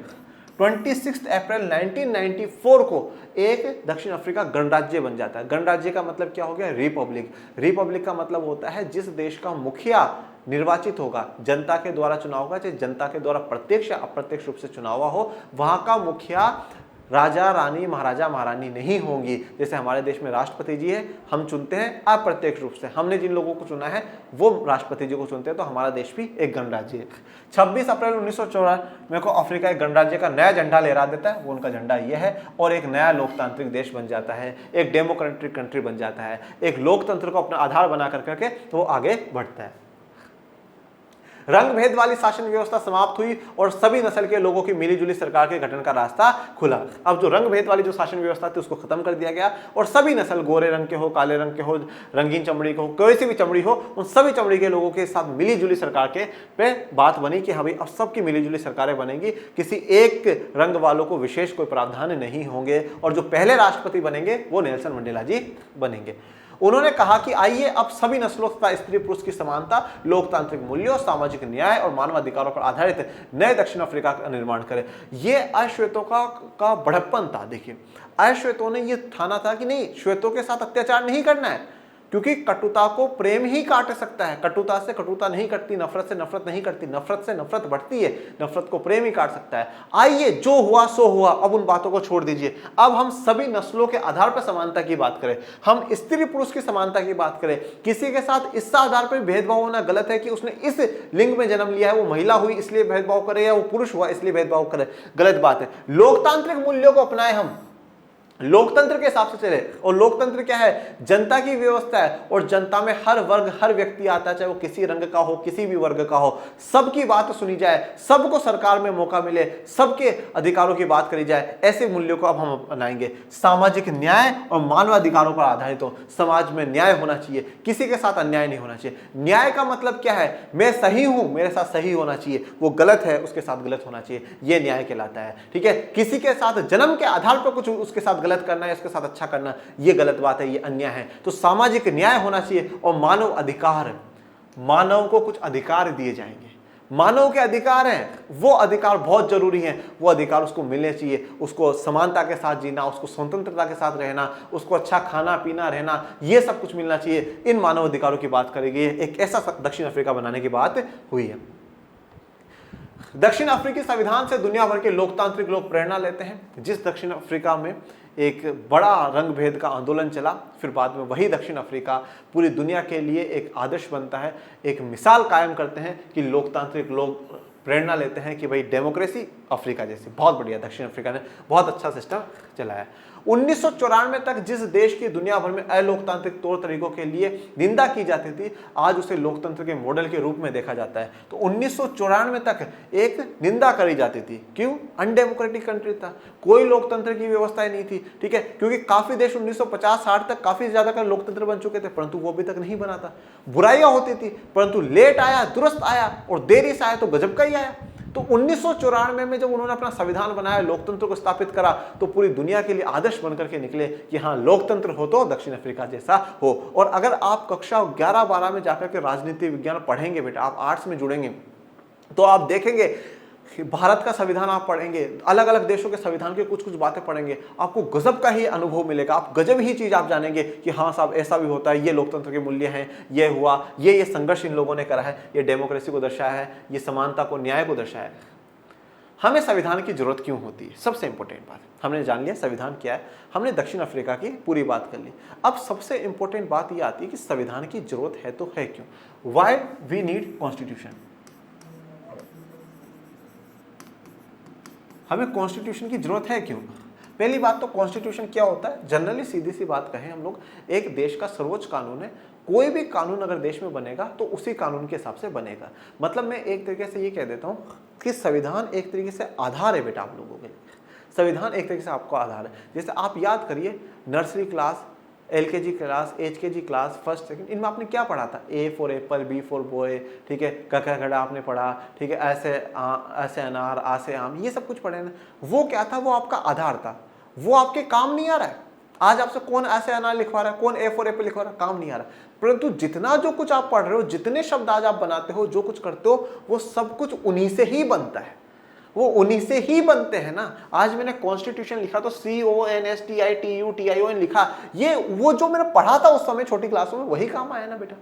1994 को एक दक्षिण अफ्रीका गणराज्य बन जाता है। गणराज्य का मतलब क्या हो गया? रिपब्लिक। रिपब्लिक का मतलब होता है जिस देश का मुखिया निर्वाचित होगा, जनता के द्वारा चुनाव होगा, चाहे जनता के द्वारा प्रत्यक्ष या अप्रत्यक्ष रूप से चुनाव हो, वहां का मुखिया राजा रानी महाराजा महारानी नहीं होंगी। जैसे हमारे देश में राष्ट्रपति जी है, हम चुनते हैं अप्रत्यक्ष रूप से, हमने जिन लोगों को चुना है वो राष्ट्रपति जी को चुनते हैं, तो हमारा देश भी एक गणराज्य है। 26 अप्रैल 1994 को अफ्रीका एक गणराज्य का नया झंडा लहरा देता है, वो उनका झंडा ये है, और एक नया लोकतांत्रिक देश बन जाता है, एक डेमोक्रेटिक कंट्री बन जाता है, एक लोकतंत्र को अपना आधार बना करके वो आगे बढ़ता है। रंग भेद वाली शासन व्यवस्था समाप्त हुई और सभी नस्ल के लोगों की मिलीजुली सरकार के गठन का रास्ता खुला। अब जो रंग भेद वाली जो शासन व्यवस्था थी उसको खत्म कर दिया गया और सभी नस्ल, गोरे रंग के हो, काले रंग के हो, रंगीन चमड़ी के हो, कोई सी भी चमड़ी हो, उन सभी चमड़ी के लोगों के साथ मिलीजुली सरकार के पे बात बनी कि हाँ भाई अब सबकी मिलीजुली सरकारें बनेंगी, किसी एक रंग वालों को विशेष कोई प्रावधान नहीं होंगे और जो पहले राष्ट्रपति बनेंगे वो नेल्सन मंडेला जी बनेंगे। उन्होंने कहा कि आइए अब सभी नस्लों तथा स्त्री पुरुष की समानता, लोकतांत्रिक मूल्यों, सामाजिक न्याय और मानवाधिकारों पर आधारित नए दक्षिण अफ्रीका का निर्माण करें। यह अश्वेतों का बड़प्पन था। देखिए, अश्वेतों ने यह ठाना था कि नहीं, श्वेतों के साथ अत्याचार नहीं करना है, क्योंकि कटुता को प्रेम ही काट सकता है। कटुता से कटुता नहीं कटती, नफरत से नफरत नहीं कटती, नफरत से नफरत बढ़ती है, नफरत को प्रेम ही काट सकता है। आइए, जो हुआ सो हुआ, अब उन बातों को छोड़ दीजिए, अब हम सभी नस्लों के आधार पर समानता की बात करें, हम स्त्री पुरुष की समानता की बात करें। किसी के साथ इस आधार पर भेदभाव होना गलत है कि उसने इस लिंग में जन्म लिया है, वो महिला हुई इसलिए भेदभाव करे या वो पुरुष हुआ इसलिए भेदभाव करे, गलत बात है। लोकतांत्रिक मूल्यों को अपनाएं, हम लोकतंत्र के हिसाब से चले। और लोकतंत्र क्या है? जनता की व्यवस्था है और जनता में हर वर्ग, हर व्यक्ति आता है, चाहे वो किसी रंग का हो, किसी भी वर्ग का हो, सबकी बात सुनी जाए, सबको सरकार में मौका मिले, सबके अधिकारों की बात करी जाए। ऐसे मूल्यों को अब हम अपनाएंगे। सामाजिक न्याय और मानवाधिकारों पर आधारित हो, समाज में न्याय होना चाहिए, किसी के साथ अन्याय नहीं होना चाहिए। न्याय का मतलब क्या है? मैं सही हूं, मेरे साथ सही होना चाहिए, वो गलत है उसके साथ गलत होना चाहिए, ये न्याय कहलाता है। ठीक है, किसी के साथ जन्म के आधार पर कुछ उसके साथ गलत करना है, उसके साथ अच्छा करना, ये गलत बात है, ये अन्याय है। तो सामाजिक न्याय होना चाहिए। और मानव अधिकार, मानव को कुछ अधिकार दिए जाएंगे, मानव के अधिकार हैं, वो अधिकार बहुत जरूरी हैं, वो अधिकार उसको मिलने चाहिए। उसको समानता के साथ जीना, उसको स्वतंत्रता के साथ रहना, उसको अच्छा खाना पीना रहना, ये सब कुछ मिलना चाहिए। इन मानव अधिकारों की बात करेंगे। एक ऐसा दक्षिण अफ्रीका बनाने की बात हुई है। दक्षिण अफ्रीकी संविधान से दुनिया भर के लोकतांत्रिक लोग प्रेरणा लेते हैं। जिस दक्षिण अफ्रीका में एक बड़ा रंग भेद का आंदोलन चला, फिर बाद में वही दक्षिण अफ्रीका पूरी दुनिया के लिए एक आदर्श बनता है, एक मिसाल कायम करते हैं कि लोकतांत्रिक लोग प्रेरणा लेते हैं कि भाई डेमोक्रेसी अफ्रीका जैसी बहुत बढ़िया, दक्षिण अफ्रीका ने बहुत अच्छा सिस्टम चलाया। 1994 तक जिस देश की दुनिया भर में अलोकतांत्रिक तौर तरीकों के लिए निंदा की जाती थी, आज उसे लोकतंत्र के मॉडल के रूप में देखा जाता है। तो 1994 तक एक निंदा करी जाती थी, क्यों? अनडेमोक्रेटिक कंट्री था, कोई लोकतंत्र की व्यवस्था नहीं थी। ठीक है, क्योंकि काफी देश 1950-60 तक काफी ज्यादा का लोकतंत्र बन चुके थे, परंतु वो अभी तक नहीं बना था। बुराइयां होती थी, परंतु लेट आया दुरुस्त आया, और देरी से आया तो गजब का ही आया। तो 1994 में जब उन्होंने अपना संविधान बनाया, लोकतंत्र को स्थापित करा, तो पूरी दुनिया के लिए आदर्श बनकर के निकले कि हाँ, लोकतंत्र हो तो दक्षिण अफ्रीका जैसा हो। और अगर आप कक्षा 11-12 में जाकर के राजनीति विज्ञान पढ़ेंगे बेटा, आप आर्ट्स में जुड़ेंगे, तो आप देखेंगे भारत का संविधान आप पढ़ेंगे, अलग अलग देशों के संविधान की कुछ कुछ बातें पढ़ेंगे, आपको गजब का ही अनुभव मिलेगा। आप गजब ही चीज आप जानेंगे कि हाँ साहब ऐसा भी होता है, ये लोकतंत्र के मूल्य हैं, ये हुआ, ये संघर्ष इन लोगों ने करा है, ये डेमोक्रेसी को दर्शाया है, ये समानता को, न्याय को दर्शाया है। हमें संविधान की जरूरत क्यों होती है? सबसे इंपॉर्टेंट बात हमने जान लिया संविधान क्या है, हमने दक्षिण अफ्रीका की पूरी बात कर ली। अब सबसे इंपॉर्टेंट बात यह आती है कि संविधान की जरूरत है तो है क्यों? Why we need constitution. हमें कॉन्स्टिट्यूशन की जरूरत है क्यों? पहली बात तो कॉन्स्टिट्यूशन क्या होता है? जनरली सीधी सी बात कहें हम लोग, एक देश का सर्वोच्च कानून है। कोई भी कानून अगर देश में बनेगा तो उसी कानून के हिसाब से बनेगा। मतलब मैं एक तरीके से ये कह देता हूँ कि संविधान एक तरीके से आधार है बेटा आप लोगों के लिए। संविधान एक तरीके से आपको आधार है। जैसे आप याद करिए nursery class, LKG class, HKG class, first second, इनमें आपने क्या पढ़ा था? A for Apple, B for boy, ठीक है, क ख ग आपने पढ़ा, ठीक है, ऐसे अनार, आ से आम, ये सब कुछ पढ़े ना। वो क्या था? वो आपका आधार था। वो आपके काम नहीं आ रहा है। आज आपसे कौन ऐसे अनार लिखवा रहा है, कौन A फॉर एप्पल लिखवा रहा है? काम नहीं आ रहा। परंतु जितना जो कुछ आप पढ़ रहे हो, जितने शब्द आज आप बनाते हो, जो कुछ करते हो, वो सब कुछ उन्हीं से ही बनता है। वो उन्हीं से ही बनते हैं ना। आज मैंने कॉन्स्टिट्यूशन लिखा तो CONSTITUTION लिखा, ये वो जो मैंने पढ़ा था उस समय छोटी क्लासों में, वही काम आया ना बेटा।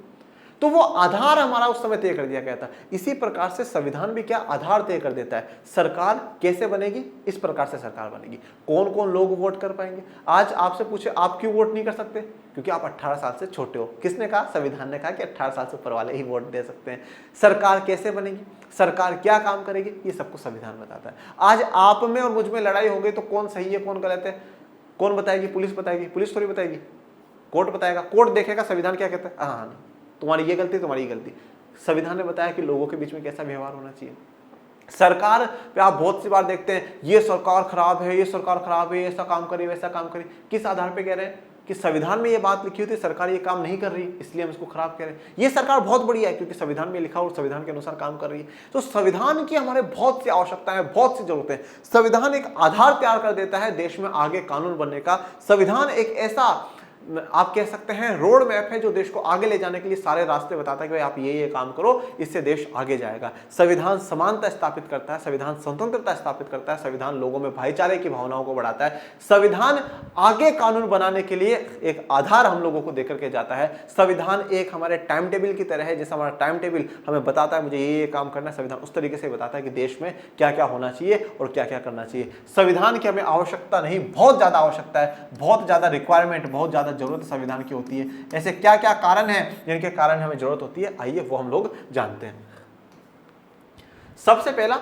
तो वो आधार हमारा उस समय तय कर दिया गया था। इसी प्रकार से संविधान भी क्या आधार तय कर देता है। सरकार कैसे बनेगी? इस प्रकार से सरकार बनेगी। कौन कौन लोग वोट कर पाएंगे? आज आपसे पूछे आप क्यों वोट नहीं कर सकते? क्योंकि आप 18 साल से छोटे हो। किसने कहा? संविधान ने कहा कि 18 साल से ऊपर वाले ही वोट दे सकते हैं। सरकार कैसे बनेगी, सरकार क्या काम करेगी, ये सबको संविधान बताता है। आज आप में और मुझ में लड़ाई हो गई तो कौन सही है कौन गलत है कौन बताएगी? पुलिस बताएगी? पुलिस थोड़ी बताएगी, कोर्ट बताएगा। कोर्ट देखेगा संविधान क्या कहता है, हाँ नहीं, तुम्हारी ये गलती, तुम्हारी ये गलती। संविधान ने बताया कि लोगों के बीच में कैसा व्यवहार होना चाहिए। सरकार पे आप बहुत सी बार देखते हैं ये सरकार खराब है, ये सरकार खराब है, ऐसा काम करी वैसा काम करी। किस आधार पे कह रहे हैं? कि संविधान में ये बात लिखी हुई थी, सरकार ये काम नहीं कर रही इसलिए हम इसको खराब कह रहे हैं। ये सरकार बहुत बढ़िया है क्योंकि संविधान में लिखा और संविधान के अनुसार काम कर रही है। तो संविधान की हमारे बहुत सी आवश्यकताएं हैं, बहुत सी जरूरतें हैं। संविधान एक आधार तैयार कर देता है देश में आगे कानून बनने का। संविधान एक ऐसा आप कह सकते हैं रोड मैप है जो देश को आगे ले जाने के लिए सारे रास्ते बताता है कि भाई आप ये काम करो, इससे देश आगे जाएगा। संविधान समानता स्थापित करता है, संविधान स्वतंत्रता स्थापित करता है, संविधान लोगों में भाईचारे की भावनाओं को बढ़ाता है। संविधान आगे कानून बनाने के लिए एक आधार हम लोगों को देकर के जाता है। संविधान एक हमारे टाइम टेबल की तरह है। जैसे हमारा टाइम टेबल हमें बताता है मुझे ये काम करना है, संविधान उस तरीके से बताता है कि देश में क्या क्या होना चाहिए और क्या क्या करना चाहिए। संविधान की हमें आवश्यकता नहीं, बहुत ज्यादा आवश्यकता है, बहुत ज्यादा रिक्वायरमेंट, बहुत ज्यादा जरूरत संविधान की होती है। ऐसे क्या क्या कारण हैं जिनके कारण हमें जरूरत होती है, आइए वो हम लोग जानते हैं। सबसे पहला,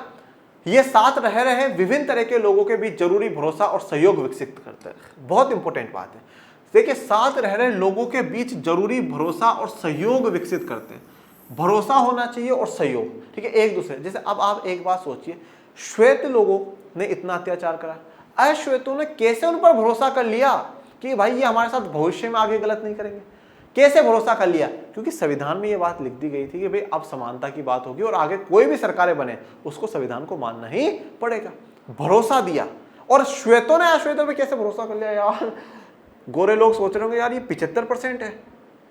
ये साथ रह रहे विभिन्न तरह के लोगों के बीच जरूरी भरोसा और सहयोग विकसित करते हैं। बहुत इंपॉर्टेंट बात है। देखिए, साथ रह रहे लोगों के बीच जरूरी भरोसा और सहयोग विकसित करते हैं। भरोसा होना चाहिए और सहयोग, ठीक है, एक दूसरे। जैसे अब आप एक बात सोचिए, श्वेत लोगों ने इतना अत्याचार करा, अश्वेतों ने कैसे उन पर भरोसा कर लिया कि भाई ये हमारे साथ भविष्य में आगे गलत नहीं करेंगे? कैसे भरोसा कर लिया? क्योंकि संविधान में ये बात लिख दी गई थी कि भाई अब समानता की बात होगी और आगे कोई भी सरकारें बने उसको संविधान को मानना ही पड़ेगा। भरोसा दिया। और श्वेतों ने अश्वेतों पे कैसे भरोसा कर लिया यार? गोरे लोग सोच रहे होंगे यार ये 75% है,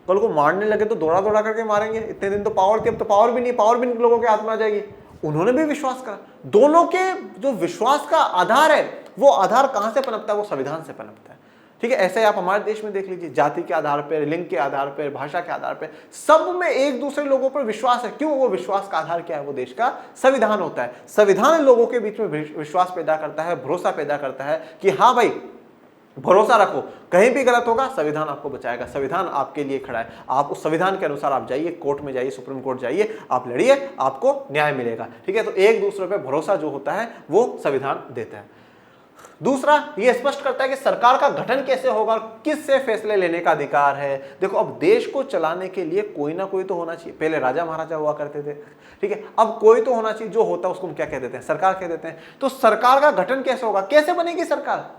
कल को मारने लगे तो दौड़ा दौड़ा करके मारेंगे, इतने दिन तो पावर थी, अब तो पावर भी नहीं, पावर भी लोगों के हाथ में आ जाएगी। उन्होंने भी विश्वास करा। दोनों के जो विश्वास का आधार है वो आधार कहां से पनपता है? वो संविधान से पनपता है, ठीक है। ऐसे आप हमारे देश में देख लीजिए, जाति के आधार पर, लिंग के आधार पर, भाषा के आधार पर, सब में एक दूसरे लोगों पर विश्वास है। क्यों? वो विश्वास का आधार क्या है? वो देश का संविधान होता है। संविधान लोगों के बीच में विश्वास पैदा करता है, भरोसा पैदा करता है कि हाँ भाई भरोसा रखो, कहीं भी गलत होगा संविधान आपको बचाएगा, संविधान आपके लिए खड़ा है। आप उस संविधान के अनुसार आप जाइए, कोर्ट में जाइए, सुप्रीम कोर्ट जाइए, आप लड़िए, आपको न्याय मिलेगा, ठीक है। तो एक दूसरे पे भरोसा जो होता है वो संविधान देता है। दूसरा, ये स्पष्ट करता है कि सरकार का गठन कैसे होगा और किससे फैसले लेने का अधिकार है। देखो, अब देश को चलाने के लिए कोई ना कोई तो होना चाहिए। पहले राजा महाराजा हुआ करते थे, ठीक है, अब कोई तो होना चाहिए। जो होता है उसको हम क्या कह देते हैं? सरकार कह देते हैं। तो सरकार का गठन कैसे होगा? कैसे बनेगी सरकार?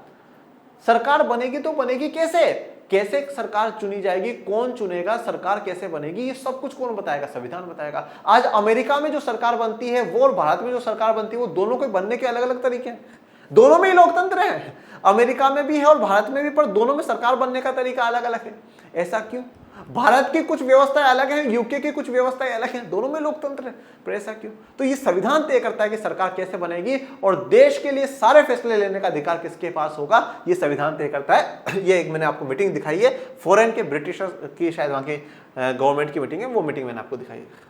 सरकार बनेगी तो बनेगी कैसे? कैसे सरकार चुनी जाएगी, कौन चुनेगा, सरकार कैसे बनेगी, ये सब कुछ कौन बताएगा? संविधान बताएगा। आज अमेरिका में जो सरकार बनती है वो और भारत में जो सरकार बनती है वो दोनों के बनने के अलग अलग तरीके हैं। दोनों में ही लोकतंत्र है, अमेरिका में भी है और भारत में भी, पर दोनों में सरकार बनने का तरीका अलग अलग है। ऐसा क्यों? भारत की कुछ व्यवस्थाएं अलग हैं, यूके की कुछ व्यवस्थाएं अलग हैं, दोनों में लोकतंत्र है, पर ऐसा क्यों? तो ये संविधान तय करता है कि सरकार कैसे बनेगी और देश के लिए सारे फैसले लेने का अधिकार किसके पास होगा, ये संविधान तय करता है। ये एक मैंने आपको मीटिंग दिखाई है, फॉरेन के ब्रिटिशर्स की, शायद वहां की गवर्नमेंट की मीटिंग है, वो मीटिंग मैंने आपको दिखाई है।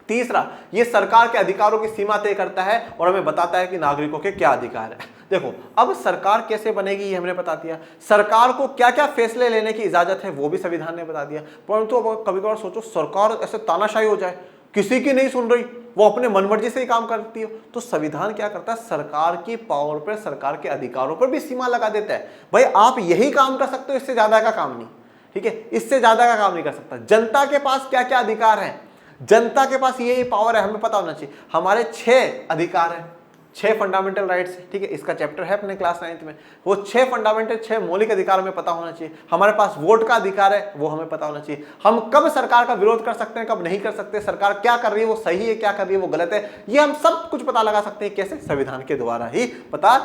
तीसरा, ये सरकार के अधिकारों की सीमा तय करता है और हमें बताता है कि नागरिकों के क्या अधिकार है। देखो, अब सरकार कैसे बनेगी ये हमने बता दिया, सरकार को क्या क्या फैसले लेने की इजाजत है वो भी संविधान ने बता दिया। परंतु अब कभी कभार सोचो, सरकार ऐसे तानाशाही हो जाए किसी की नहीं सुन रही, वो अपने मनमर्जी से ही काम करती हो। तो संविधान क्या करता है, सरकार की पावर पर, सरकार के अधिकारों पर भी सीमा लगा देता है। भाई आप यही काम कर सकते हो, इससे ज्यादा का काम नहीं, ठीक है, इससे ज्यादा का काम नहीं कर सकता। जनता के पास क्या क्या अधिकार है, जनता के पास ये पावर है, हमें पता होना चाहिए। हमारे 6 अधिकार है, 6 फंडामेंटल राइट्स, ठीक है, इसका चैप्टर है अपने क्लास 9th में। वो 6 फंडामेंटल, 6 मौलिक अधिकार हमें पता होना चाहिए। हमारे पास वोट का अधिकार है, वो हमें पता होना चाहिए। हम कब सरकार का विरोध कर सकते हैं, कब नहीं कर सकते, सरकार क्या कर रही है वो सही है, क्या कर रही है वो गलत है, ये हम सब कुछ पता लगा सकते हैं। कैसे? संविधान के द्वारा ही पता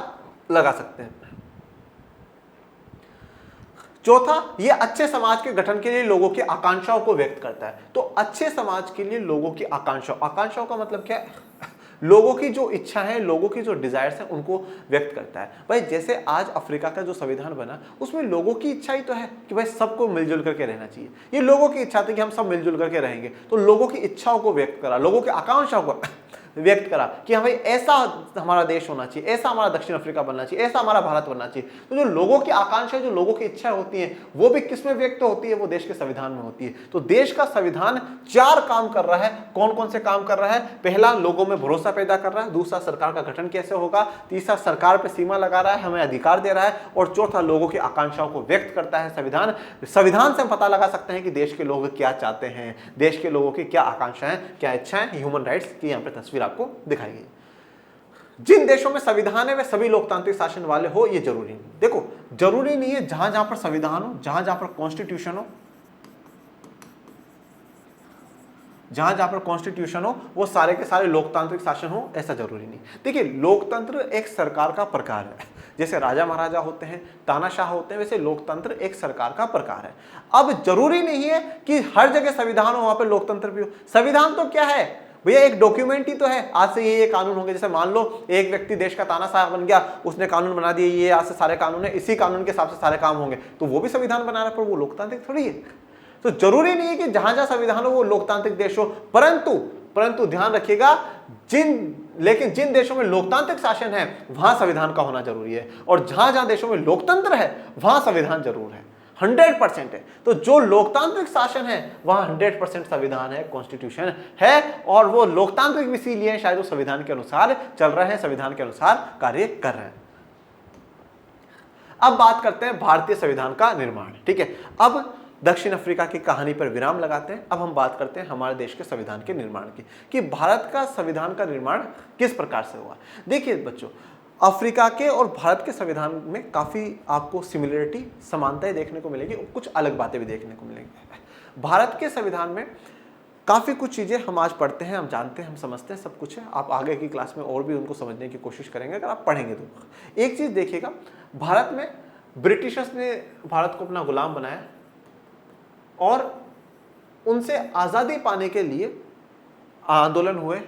लगा सकते हैं। चौथा, ये अच्छे समाज के गठन के लिए लोगों की आकांक्षाओं को व्यक्त करता है। तो अच्छे समाज के लिए लोगों की आकांक्षाओं का मतलब क्या है? लोगों की जो इच्छा है, लोगों की जो डिजायर्स हैं, उनको व्यक्त करता है। भाई जैसे आज अफ्रीका का जो संविधान बना, उसमें लोगों की इच्छा ही तो है कि भाई सबको मिलजुल करके रहना चाहिए। ये लोगों की इच्छा थी कि हम सब मिलजुल करके रहेंगे, तो लोगों की इच्छाओं को व्यक्त करा, लोगों की आकांक्षाओं को व्यक्त करा कि हाँ भाई ऐसा हमारा देश होना चाहिए, ऐसा हमारा दक्षिण अफ्रीका बनना चाहिए, ऐसा हमारा भारत बनना चाहिए। तो जो लोगों की आकांक्षा, जो लोगों की इच्छा होती है, वो भी किसमें व्यक्त होती है? वो देश के संविधान में होती है। तो देश का संविधान 4 काम कर रहा है। कौन कौन से काम कर रहा है? पहला, लोगों में भरोसा पैदा कर रहा है। दूसरा, सरकार का गठन कैसे होगा। तीसरा, सरकार पर सीमा लगा रहा है, हमें अधिकार दे रहा है। और चौथा, लोगों की आकांक्षाओं को व्यक्त करता है संविधान। संविधान से हम पता लगा सकते हैं कि देश के लोग क्या चाहते हैं, देश के लोगों की क्या आकांक्षाएं, क्या इच्छाएं। ह्यूमन राइट्स की यहाँ पे तस्वीर आपको दिखाई गई। जिन देशों में संविधान है वे सभी लोकतांत्रिक शासन वाले हो, ये जरूरी नहीं। देखो, जरूरी नहीं है जहां जहां पर संविधान हो, जहां जहां पर कॉन्स्टिट्यूशन हो, जहां जहां पर कॉन्स्टिट्यूशन हो, वो सारे के सारे लोकतांत्रिक शासन हो, ऐसा जरूरी नहीं। देखिए, लोकतंत्र एक सरकार का प्रकार है। जैसे राजा महाराजा होते हैं, तानाशाह होते हैं, वैसे लोकतंत्र एक सरकार का प्रकार है। अब जरूरी नहीं है कि हर जगह संविधान हो, वहां पर लोकतंत्र भी हो। संविधान तो क्या है भैया, एक डॉक्यूमेंट ही तो है। आज से ये कानून होंगे। जैसे मान लो एक व्यक्ति देश का तानाशाह बन गया, उसने कानून बना दिए, ये आज से सारे कानून है, इसी कानून के हिसाब से सारे काम होंगे, तो वो भी संविधान बना रहा है, पर वो लोकतांत्रिक थोड़ी है। तो जरूरी नहीं है कि जहां जहां संविधान हो वो लोकतांत्रिक देश हो, परंतु ध्यान रखिएगा, लेकिन जिन देशों में लोकतांत्रिक शासन है वहां संविधान का होना जरूरी है, और जहां जहां देशों में लोकतंत्र है वहां संविधान जरूर है, 100% है। तो जो लोकतांत्रिक शासन है वहां 100% संविधान है, कॉन्स्टिट्यूशन है, और वो लोकतांत्रिक भी इसीलिए शायद वो संविधान के अनुसार चल रहे हैं, संविधान के अनुसार कार्य कर रहे हैं। अब बात करते हैं भारतीय संविधान का निर्माण, ठीक है। अब दक्षिण अफ्रीका की कहानी पर विराम लगाते हैं। अब हम बात करते हैं हमारे देश के संविधान के निर्माण की, कि भारत का संविधान का निर्माण किस प्रकार से हुआ। देखिए बच्चों, अफ्रीका के और भारत के संविधान में काफ़ी आपको सिमिलरिटी, समानताएं देखने को मिलेगी, और कुछ अलग बातें भी देखने को मिलेंगी। भारत के संविधान में काफ़ी कुछ चीज़ें हम आज पढ़ते हैं, हम जानते हैं, हम समझते हैं, सब कुछ है। आप आगे की क्लास में और भी उनको समझने की कोशिश करेंगे अगर आप पढ़ेंगे तो। एक चीज़ देखिएगा, भारत में ब्रिटिशर्स ने भारत को अपना गुलाम बनाया और उनसे आज़ादी पाने के लिए आंदोलन हुए,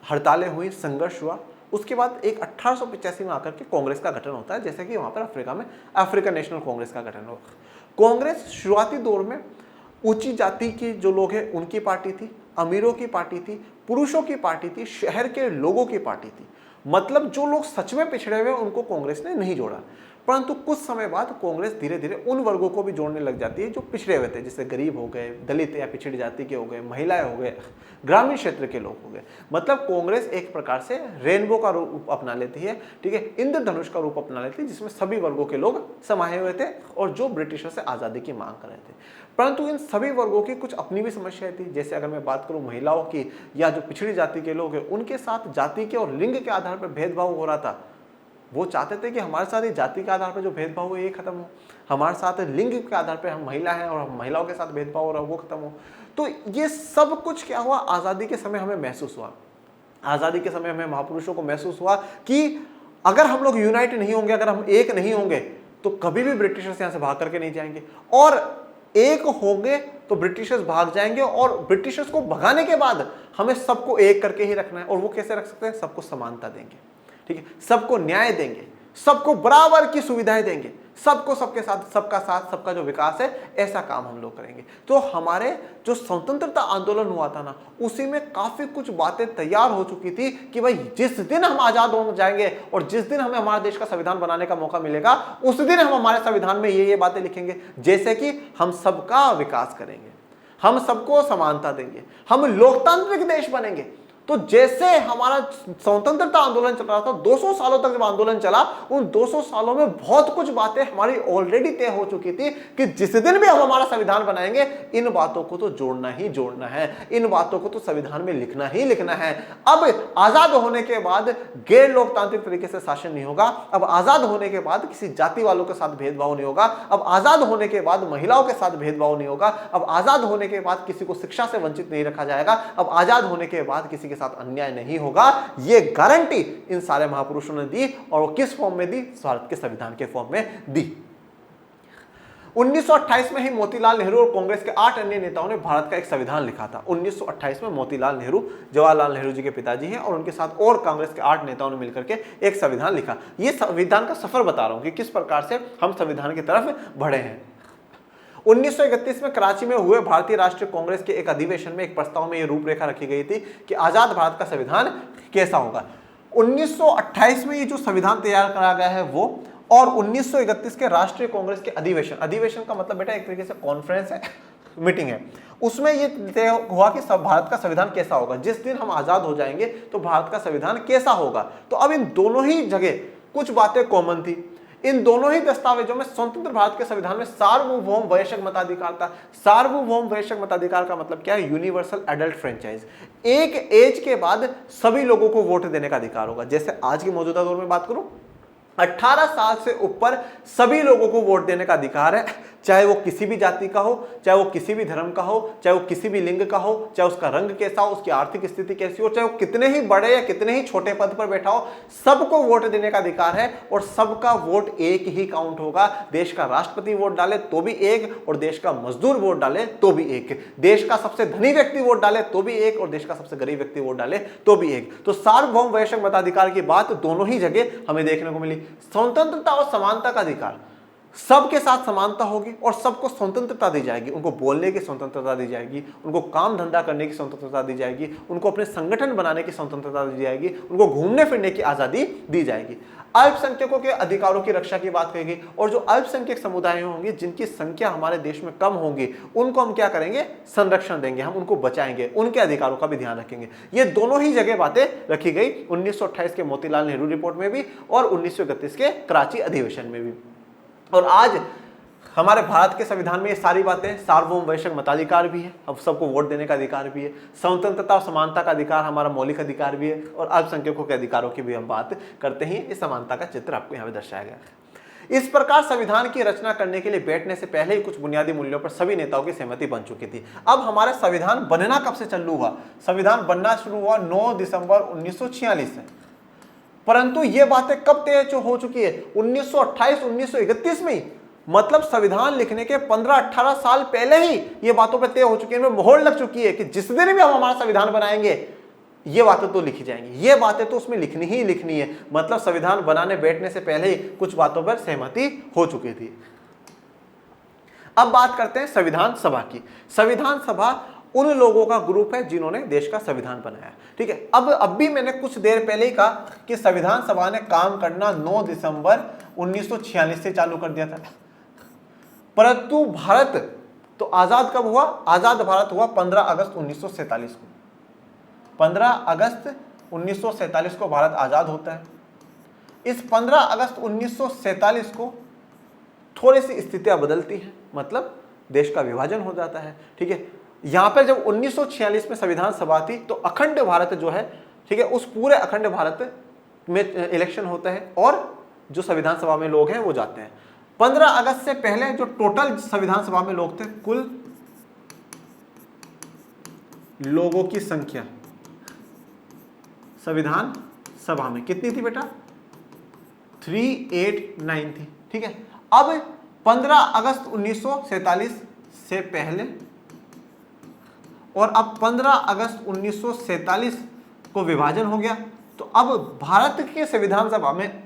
हड़तालें हुई, संघर्ष हुआ। उसके बाद एक 1885 में आकर के कांग्रेस का गठन होता है, जैसे कि वहाँ पर अफ्रीका में अफ्रीकन नेशनल कांग्रेस का गठन हुआ। कांग्रेस शुरुआती दौर में ऊंची जाति के जो लोग हैं उनकी पार्टी थी, अमीरों की पार्टी थी, पुरुषों की पार्टी थी, शहर के लोगों की पार्टी थी। मतलब जो लोग सच में पिछड़े हुए उनको कांग्रेस ने नहीं जोड़ा। परंतु कुछ समय बाद कांग्रेस धीरे धीरे उन वर्गों को भी जोड़ने लग जाती है जो पिछड़े हुए थे, जैसे गरीब हो गए, दलित या पिछड़ी जाति के हो गए, महिलाएं हो गए, ग्रामीण क्षेत्र के लोग हो गए। मतलब कांग्रेस एक प्रकार से रेनबो का रूप अपना लेती है, ठीक है, इंद्रधनुष का रूप अपना लेती है, जिसमें सभी वर्गों के लोग समाये हुए थे और जो ब्रिटिशर से आज़ादी की मांग कर रहे थे। परंतु इन सभी वर्गों की कुछ अपनी भी समस्याएं थी। जैसे अगर मैं बात करूं महिलाओं की या जो पिछड़ी जाति के लोग हैं, उनके साथ जाति के और लिंग के आधार पर भेदभाव हो रहा था। वो चाहते थे कि हमारे साथ ये जाति के आधार पर जो भेदभाव है ये खत्म हो, हमारे साथ लिंग के आधार पर हम महिला हैं और हम महिलाओं के साथ भेदभाव हो रहा है वो खत्म हो। तो ये सब कुछ क्या हुआ, आज़ादी के समय हमें महसूस हुआ। आज़ादी के समय हमें महापुरुषों को महसूस हुआ कि अगर हम लोग यूनाइट नहीं होंगे, अगर हम एक नहीं होंगे, तो कभी भी ब्रिटिशर्स यहाँ से भाग करके नहीं जाएंगे, और एक होंगे तो ब्रिटिशर्स भाग जाएंगे, और ब्रिटिशर्स को भगाने के बाद हमें सबको एक करके ही रखना है। और वो कैसे रख सकते हैं, सबको समानता देंगे, ठीक है, सबको न्याय देंगे, सबको बराबर की सुविधाएं देंगे, सबको सबके साथ सबका जो विकास है, ऐसा काम हम लोग करेंगे। तो हमारे जो स्वतंत्रता आंदोलन हुआ था ना, उसी में काफी कुछ बातें तैयार हो चुकी थी कि भाई जिस दिन हम आजाद हो जाएंगे और जिस दिन हमें हमारे देश का संविधान बनाने का मौका मिलेगा, उस दिन हम हमारे संविधान में ये बातें लिखेंगे, जैसे कि हम सबका विकास करेंगे, हम सबको समानता देंगे, हम लोकतांत्रिक देश बनेंगे। तो जैसे हमारा स्वतंत्रता आंदोलन चल रहा था, 200 सालों तक जब आंदोलन चला, उन 200 सालों में बहुत कुछ बातें हमारी ऑलरेडी तय हो चुकी थी कि जिस दिन भी हम हमारा संविधान बनाएंगे, इन बातों को तो जोड़ना ही जोड़ना है, इन बातों को तो संविधान में लिखना ही लिखना है। अब आजाद होने के बाद गैर लोकतांत्रिक तरीके से शासन नहीं होगा, अब आजाद होने के बाद किसी जाति वालों के साथ भेदभाव नहीं होगा, अब आजाद होने के बाद महिलाओं के साथ भेदभाव नहीं होगा, अब आजाद होने के बाद किसी को शिक्षा से वंचित नहीं रखा जाएगा, अब आजाद होने के बाद किसी साथ अन्याय नहीं होगा। ये गारंटी इन सारे महापुरुषों ने दी, और वो किस फॉर्म में दी? भारत के संविधान के फॉर्म में दी। 1928 में ही मोतीलाल नेहरू और कांग्रेस के 8 अन्य नेताओं ने भारत का एक संविधान लिखा था। 1928 में मोतीलाल नेहरू जवाहरलाल नेहरू जी के पिताजी हैं, और उनके साथ और कांग्रेस के 8 नेताओं ने मिलकर के एक संविधान लिखा। ये संविधान का सफर बता रहा हूं कि किस प्रकार से हम संविधान की तरफ बढ़े हैं। 1931 में कराची में हुए भारतीय राष्ट्रीय कांग्रेस के एक अधिवेशन में एक प्रस्ताव में यह रूपरेखा रखी गई थी कि आजाद भारत का संविधान कैसा होगा। 1928 में ये जो संविधान तैयार करा गया है वो, और 1931 के राष्ट्रीय कांग्रेस के अधिवेशन का मतलब बेटा एक तरीके से कॉन्फ्रेंस है, मीटिंग है, उसमें ये तय हुआ कि सब भारत का संविधान कैसा होगा, जिस दिन हम आजाद हो जाएंगे तो भारत का संविधान कैसा होगा। तो अब इन दोनों ही जगह कुछ बातें कॉमन थी। इन दोनों ही दस्तावेजों में स्वतंत्र भारत के संविधान में सार्वभौम वयस्क मताधिकार था। सार्वभौम वयस्क मताधिकार का मतलब क्या है? Universal adult franchise. एक एज के बाद सभी लोगों को वोट देने का अधिकार होगा। जैसे आज के मौजूदा दौर में बात करूं, 18 साल से ऊपर सभी लोगों को वोट देने का अधिकार है, चाहे वो किसी भी जाति का हो, चाहे वो किसी भी धर्म का हो, चाहे वो किसी भी लिंग का हो, चाहे उसका रंग कैसा हो, उसकी आर्थिक स्थिति कैसी हो, चाहे वो कितने ही बड़े या कितने ही छोटे पद पर बैठा हो, सबको वोट देने का अधिकार है। और सबका वोट एक ही काउंट होगा। देश का राष्ट्रपति वोट डाले तो भी एक, और देश का मजदूर वोट डाले तो भी एक, देश का सबसे धनी व्यक्ति वोट डाले तो भी एक, और देश का सबसे गरीब व्यक्ति वोट डाले तो भी एक। तो सार्वभौम वयस्क मताधिकार की बात दोनों ही जगह हमें देखने को मिली। स्वतंत्रता और समानता का अधिकार, सबके साथ समानता होगी और सबको स्वतंत्रता दी जाएगी। उनको बोलने की स्वतंत्रता दी जाएगी, उनको काम धंधा करने की स्वतंत्रता दी जाएगी, उनको अपने संगठन बनाने की स्वतंत्रता दी जाएगी, उनको घूमने फिरने की आजादी दी जाएगी। अल्पसंख्यकों के अधिकारों की रक्षा की बात करेगी, और जो अल्पसंख्यक समुदाय होंगे जिनकी संख्या हमारे देश में कम होगी, उनको हम क्या करेंगे? संरक्षण देंगे, हम उनको बचाएंगे, उनके अधिकारों का भी ध्यान रखेंगे। ये दोनों ही जगह बातें रखी गई, 1928 के मोतीलाल नेहरू रिपोर्ट में भी और 1931 के कराची अधिवेशन में भी। और आज हमारे भारत के संविधान में ये सारी बातें, सार्वभौम वयस्क मताधिकार भी है, अब सबको वोट देने का अधिकार भी है, स्वतंत्रता और समानता का अधिकार हमारा मौलिक अधिकार भी है, और अल्पसंख्यकों के अधिकारों की भी हम बात करते हैं। इस समानता का चित्र आपको यहाँ पे दर्शाया गया है। इस प्रकार संविधान की रचना करने के लिए बैठने से पहले ही कुछ बुनियादी मूल्यों पर सभी नेताओं की सहमति बन चुकी थी। अब हमारा संविधान बनना कब से चालू हुआ? संविधान बनना शुरू हुआ 9 दिसंबर 1946 से, परंतु ये बातें कब तय हो चुकी है? 1928-1931 में ही। मतलब संविधान लिखने के 15-18 साल पहले ही ये बातों पर तय हो चुकी है, इनमें मोहर लग चुकी है कि जिस दिन भी हम हमारा संविधान बनाएंगे ये बातें तो लिखी जाएंगी, ये बातें तो उसमें लिखनी ही लिखनी है। मतलब संविधान बनाने बैठने से पहले ही कुछ बातों पर सहमति हो चुकी थी। अब बात करते हैं संविधान सभा की। संविधान सभा उन लोगों का ग्रुप है जिन्होंने देश का संविधान बनाया, ठीक है। अब भी मैंने कुछ देर पहले ही कहा कि संविधान सभा ने काम करना 9 दिसंबर 1946 से चालू कर दिया था, परंतु भारत तो आजाद कब हुआ? आजाद भारत हुआ 15 अगस्त 1947 को। 15 अगस्त 1947 को भारत आजाद होता है। इस 15 अगस्त 1947 को थोड़ी सी स्थितियां बदलती हैं, मतलब देश का विभाजन हो जाता है, ठीक है। यहां पर जब 1946 में संविधान सभा थी तो अखंड भारत जो है, ठीक है, उस पूरे अखंड भारत में इलेक्शन होता है और जो संविधान सभा में लोग हैं वो जाते हैं। 15 अगस्त से पहले जो टोटल संविधान सभा में लोग थे, कुल लोगों की संख्या संविधान सभा में कितनी थी बेटा? 389 थी, ठीक है। अब 15 अगस्त 1947 से पहले और अब 15 अगस्त 1947 को विभाजन हो गया, तो अब भारत के संविधान सभा में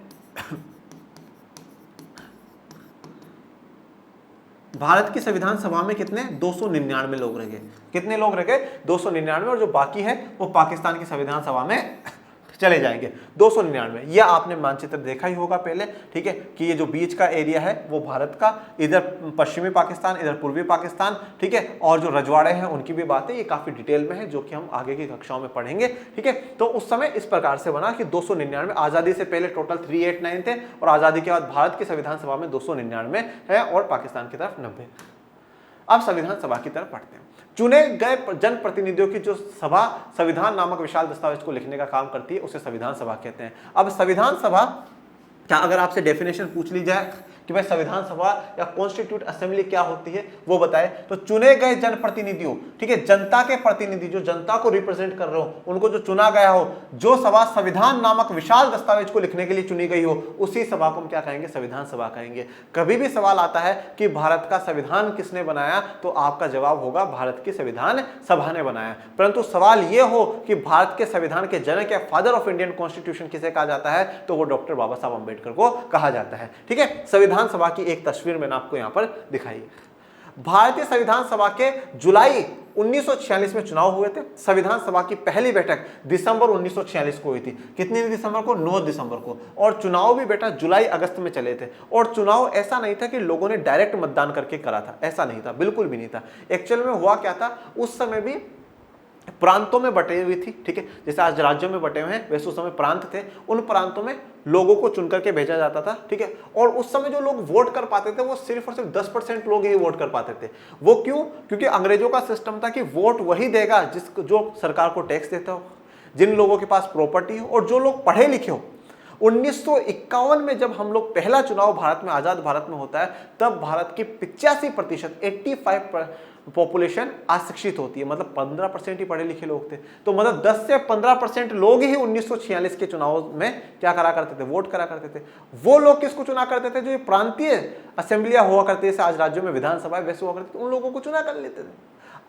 भारत की संविधान सभा में कितने? 299 लोग रह गए। कितने लोग रह गए? 299, और जो बाकी है वो पाकिस्तान की संविधान सभा में चले जाएंगे। 299, यह आपने मानचित्र देखा ही होगा पहले, ठीक है, कि ये जो बीच का एरिया है वो भारत का, इधर पश्चिमी पाकिस्तान, इधर पूर्वी पाकिस्तान, ठीक है, और जो रजवाड़े हैं उनकी भी बातें ये काफी डिटेल में है, जो कि हम आगे की कक्षाओं में पढ़ेंगे, ठीक है। तो उस समय इस प्रकार से बना कि 299, आजादी से पहले टोटल 389 थे और आजादी के बाद भारत की संविधान सभा में 299 है और पाकिस्तान की तरफ 90। अब संविधान सभा की तरफ पढ़ते हैं। चुने गए जनप्रतिनिधियों की जो सभा संविधान नामक विशाल दस्तावेज को लिखने का काम करती है उसे संविधान सभा कहते हैं। अब संविधान सभा क्या, अगर आपसे डेफिनेशन पूछ ली जाए कि भाई संविधान सभा या कॉन्स्टिट्यूट असेंबली क्या होती है वो बताए, तो चुने गए जनप्रतिनिधियों, ठीक है, जनता के प्रतिनिधि जो जनता को रिप्रेजेंट कर रहे हो, उनको जो चुना गया हो, जो सभा संविधान नामक विशाल दस्तावेज को लिखने के लिए चुनी गई हो, उसी सभा को हम क्या कहेंगे, संविधान सभा कहेंगे। कभी भी सवाल आता है कि भारत का संविधान किसने बनाया, तो आपका जवाब होगा भारत की संविधान सभा ने बनाया। परंतु सवाल यह हो कि भारत के संविधान के जनक या फादर ऑफ इंडियन कॉन्स्टिट्यूशन किसे कहा जाता है, तो वो डॉक्टर बाबा साहब अम्बेडकर को कहा जाता है, ठीक है। संविधान सभा की एक तस्वीर मैंने आपको यहां पर दिखाई। भारतीय संविधान सभा के जुलाई 1946 में चुनाव हुए थे। संविधान सभा की पहली बैठक दिसंबर 1946 को हुई थी। कितनी दिसंबर को? 9 दिसंबर को। और चुनाव भी बेटा जुलाई अगस्त में चले थे। और चुनाव ऐसा नहीं था कि लोगों ने डायरेक्ट मतदान करके करा था, ऐसा नहीं था, बिल्कुल भी नहीं था। एक्चुअल में हुआ क्या था, उस समय भी प्रांतों में बटे हुई थी, ठीक है, जैसे आज राज्यों में बटे हुए हैं वैसे उस समय प्रांत थे। उन प्रांतों में लोगों को चुन करके भेजा जाता था, ठीक है। और उस समय जो लोग वोट कर पाते थे वो सिर्फ और सिर्फ 10% लोग ही वोट कर पाते थे। वो क्यों? क्योंकि अंग्रेजों का सिस्टम था कि वोट वही देगा जो सरकार को टैक्स देता हो, जिन लोगों के पास प्रॉपर्टी हो और जो लोग पढ़े लिखे हो। 1951 में जब हम लोग पहला चुनाव भारत में, आजाद भारत में होता है, तब भारत की 85% 85% पॉपुलेशन अशिक्षित होती है, मतलब 15% ही पढ़े लिखे लोग थे। तो मतलब 10 से 15% लोग ही 1946 के चुनाव में क्या करा करते थे, वोट करा करते थे। वो लोग किसको चुना करते थे? जो ये प्रांतीय असेंबलियां हुआ करती थी, आज राज्यों में विधानसभा वैसे हुआ करती थी, उन लोगों को चुना कर लेते थे।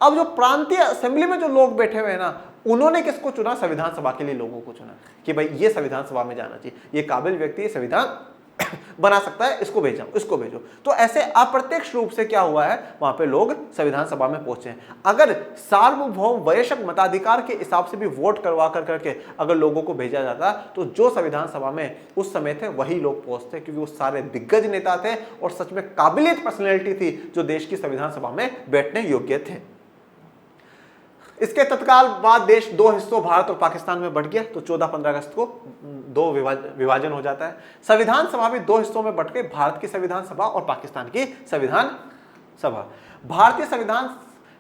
अब जो प्रांतीय असेंबली में जो लोग बैठे हुए हैं ना, उन्होंने किसको चुना? संविधान सभा के लिए लोगों को चुना कि भाई ये संविधान सभा में जाना चाहिए, ये काबिल व्यक्ति संविधान बना सकता है, इसको भेजो, इसको भेजो। तो ऐसे अप्रत्यक्ष रूप से क्या हुआ है, वहां पे लोग संविधान सभा में पहुंचे हैं। अगर सार्वभौम वयस्क मताधिकार के हिसाब से भी वोट करवा करके अगर लोगों को भेजा जाता, तो जो संविधान सभा में उस समय थे वही लोग पहुंचते, क्योंकि वो सारे दिग्गज नेता थे और सच में काबिलियत पर्सनैलिटी थी जो देश की संविधान सभा में बैठने योग्य थे। इसके तत्काल बाद देश दो हिस्सों भारत और पाकिस्तान में बंट गया। तो 14-15 अगस्त को दो विभाजन हो जाता है। संविधान सभा भी दो हिस्सों में बंट गई, भारत की संविधान सभा और पाकिस्तान की संविधान सभा। भारतीय संविधान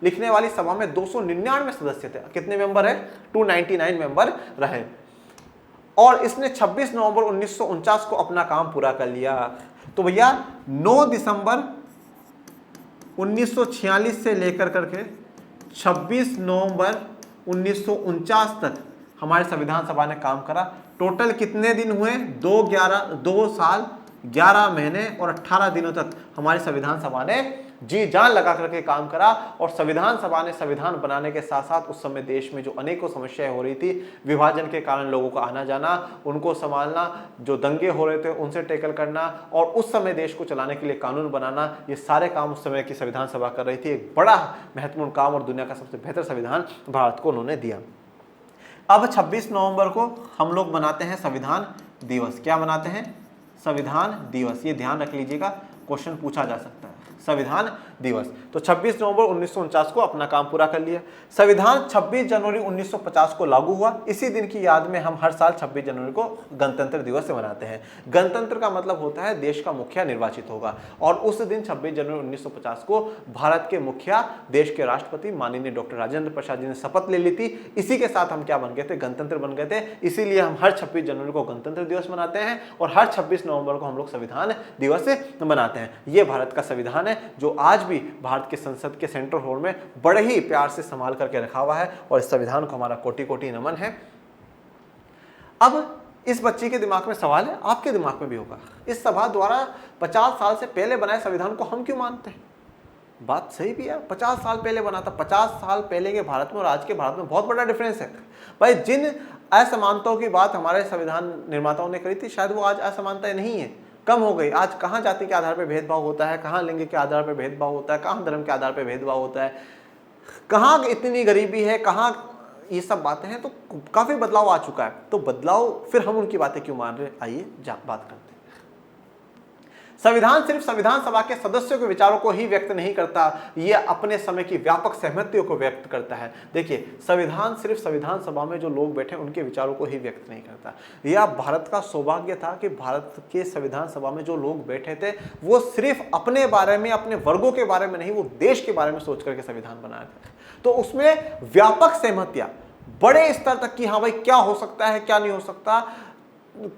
लिखने वाली सभा में 299 सदस्य थे। कितने मेंबर है? 299 मेंबर रहे। और इसने 26 नवंबर 1949 को अपना काम पूरा कर लिया। तो भैया 9 दिसंबर 1946 से लेकर करके 26 नवंबर 1949 तक हमारे संविधान सभा ने काम करा। टोटल कितने दिन हुए? 2 साल 11 महीने और 18 दिनों तक हमारी संविधान सभा ने जी जान लगा करके काम करा। और संविधान सभा ने संविधान बनाने के साथ साथ उस समय देश में जो अनेकों समस्याएं हो रही थी, विभाजन के कारण लोगों का आना जाना, उनको संभालना, जो दंगे हो रहे थे उनसे टैकल करना और उस समय देश को चलाने के लिए कानून बनाना, ये सारे काम उस समय की संविधान सभा कर रही थी। एक बड़ा महत्वपूर्ण काम और दुनिया का सबसे बेहतर संविधान भारत को उन्होंने दिया। अब 26 नवंबर को हम लोग मनाते हैं संविधान दिवस। क्या मनाते हैं? संविधान दिवस। ये ध्यान रख लीजिएगा, क्वेश्चन पूछा जा सकता है। संविधान दिवस। तो 26 नवंबर 1949 को अपना काम पूरा कर लिया। संविधान 26 जनवरी 1950 को लागू हुआ। इसी दिन की याद में हम हर साल 26 जनवरी को गणतंत्र दिवस से मनाते हैं। गणतंत्र का मतलब होता है देश का मुखिया निर्वाचित होगा। और उस दिन 26 जनवरी 1950 को भारत के मुखिया, देश के राष्ट्रपति माननीय डॉक्टर राजेंद्र प्रसाद जी ने शपथ ले ली थी। इसी के साथ हम क्या बन गए थे? गणतंत्र बन गए थे। इसीलिए हम हर 26 जनवरी को गणतंत्र दिवस मनाते हैं और हर 26 नवंबर को हम लोग संविधान दिवस मनाते हैं। ये भारत का संविधान है जो आज भी भारत के संसद के सेंट्रल हॉल में बड़े ही प्यार से संभाल करके रखा हुआ है और इस संविधान को हमारा कोटि कोटि नमन है। अब इस बच्ची के दिमाग में सवाल है, आपके दिमाग में भी होगा, इस सभा द्वारा 50 साल से पहले बनाए संविधान को हम क्यों मानते हैं? बात सही भी है, 50 साल पहले बना था। 50 साल पहले के भारत में और आज के भारत में बहुत बड़ा डिफरेंस है भाई। जिन असमानताओं की बात हमारे संविधान निर्माताओं ने करी थी, शायद वो आज असमानताएं नहीं है, कम हो गई। आज कहाँ जाति के आधार पर भेदभाव होता है, कहाँ लिंग के आधार पर भेदभाव होता है, कहाँ धर्म के आधार पर भेदभाव होता है, कहाँ इतनी गरीबी है, कहाँ ये सब बातें हैं, तो काफी बदलाव आ चुका है। तो बदलाव, फिर हम उनकी बातें क्यों मान रहे हैं, आइए बात करते हैं। संविधान सिर्फ संविधान सभा के सदस्यों के विचारों को ही व्यक्त नहीं करता, यह अपने समय की व्यापक सहमतियों को व्यक्त करता है। देखिए, संविधान सिर्फ संविधान सभा में जो लोग बैठे उनके विचारों को ही व्यक्त नहीं करता। यह भारत का सौभाग्य था कि भारत के संविधान सभा में जो लोग बैठे थे वो सिर्फ अपने बारे में, अपने वर्गों के बारे में नहीं, वो देश के बारे में सोच करके संविधान बनाए थे। तो उसमें व्यापक सहमतियां, बड़े स्तर तक कि हाँ भाई क्या हो सकता है, क्या नहीं हो सकता,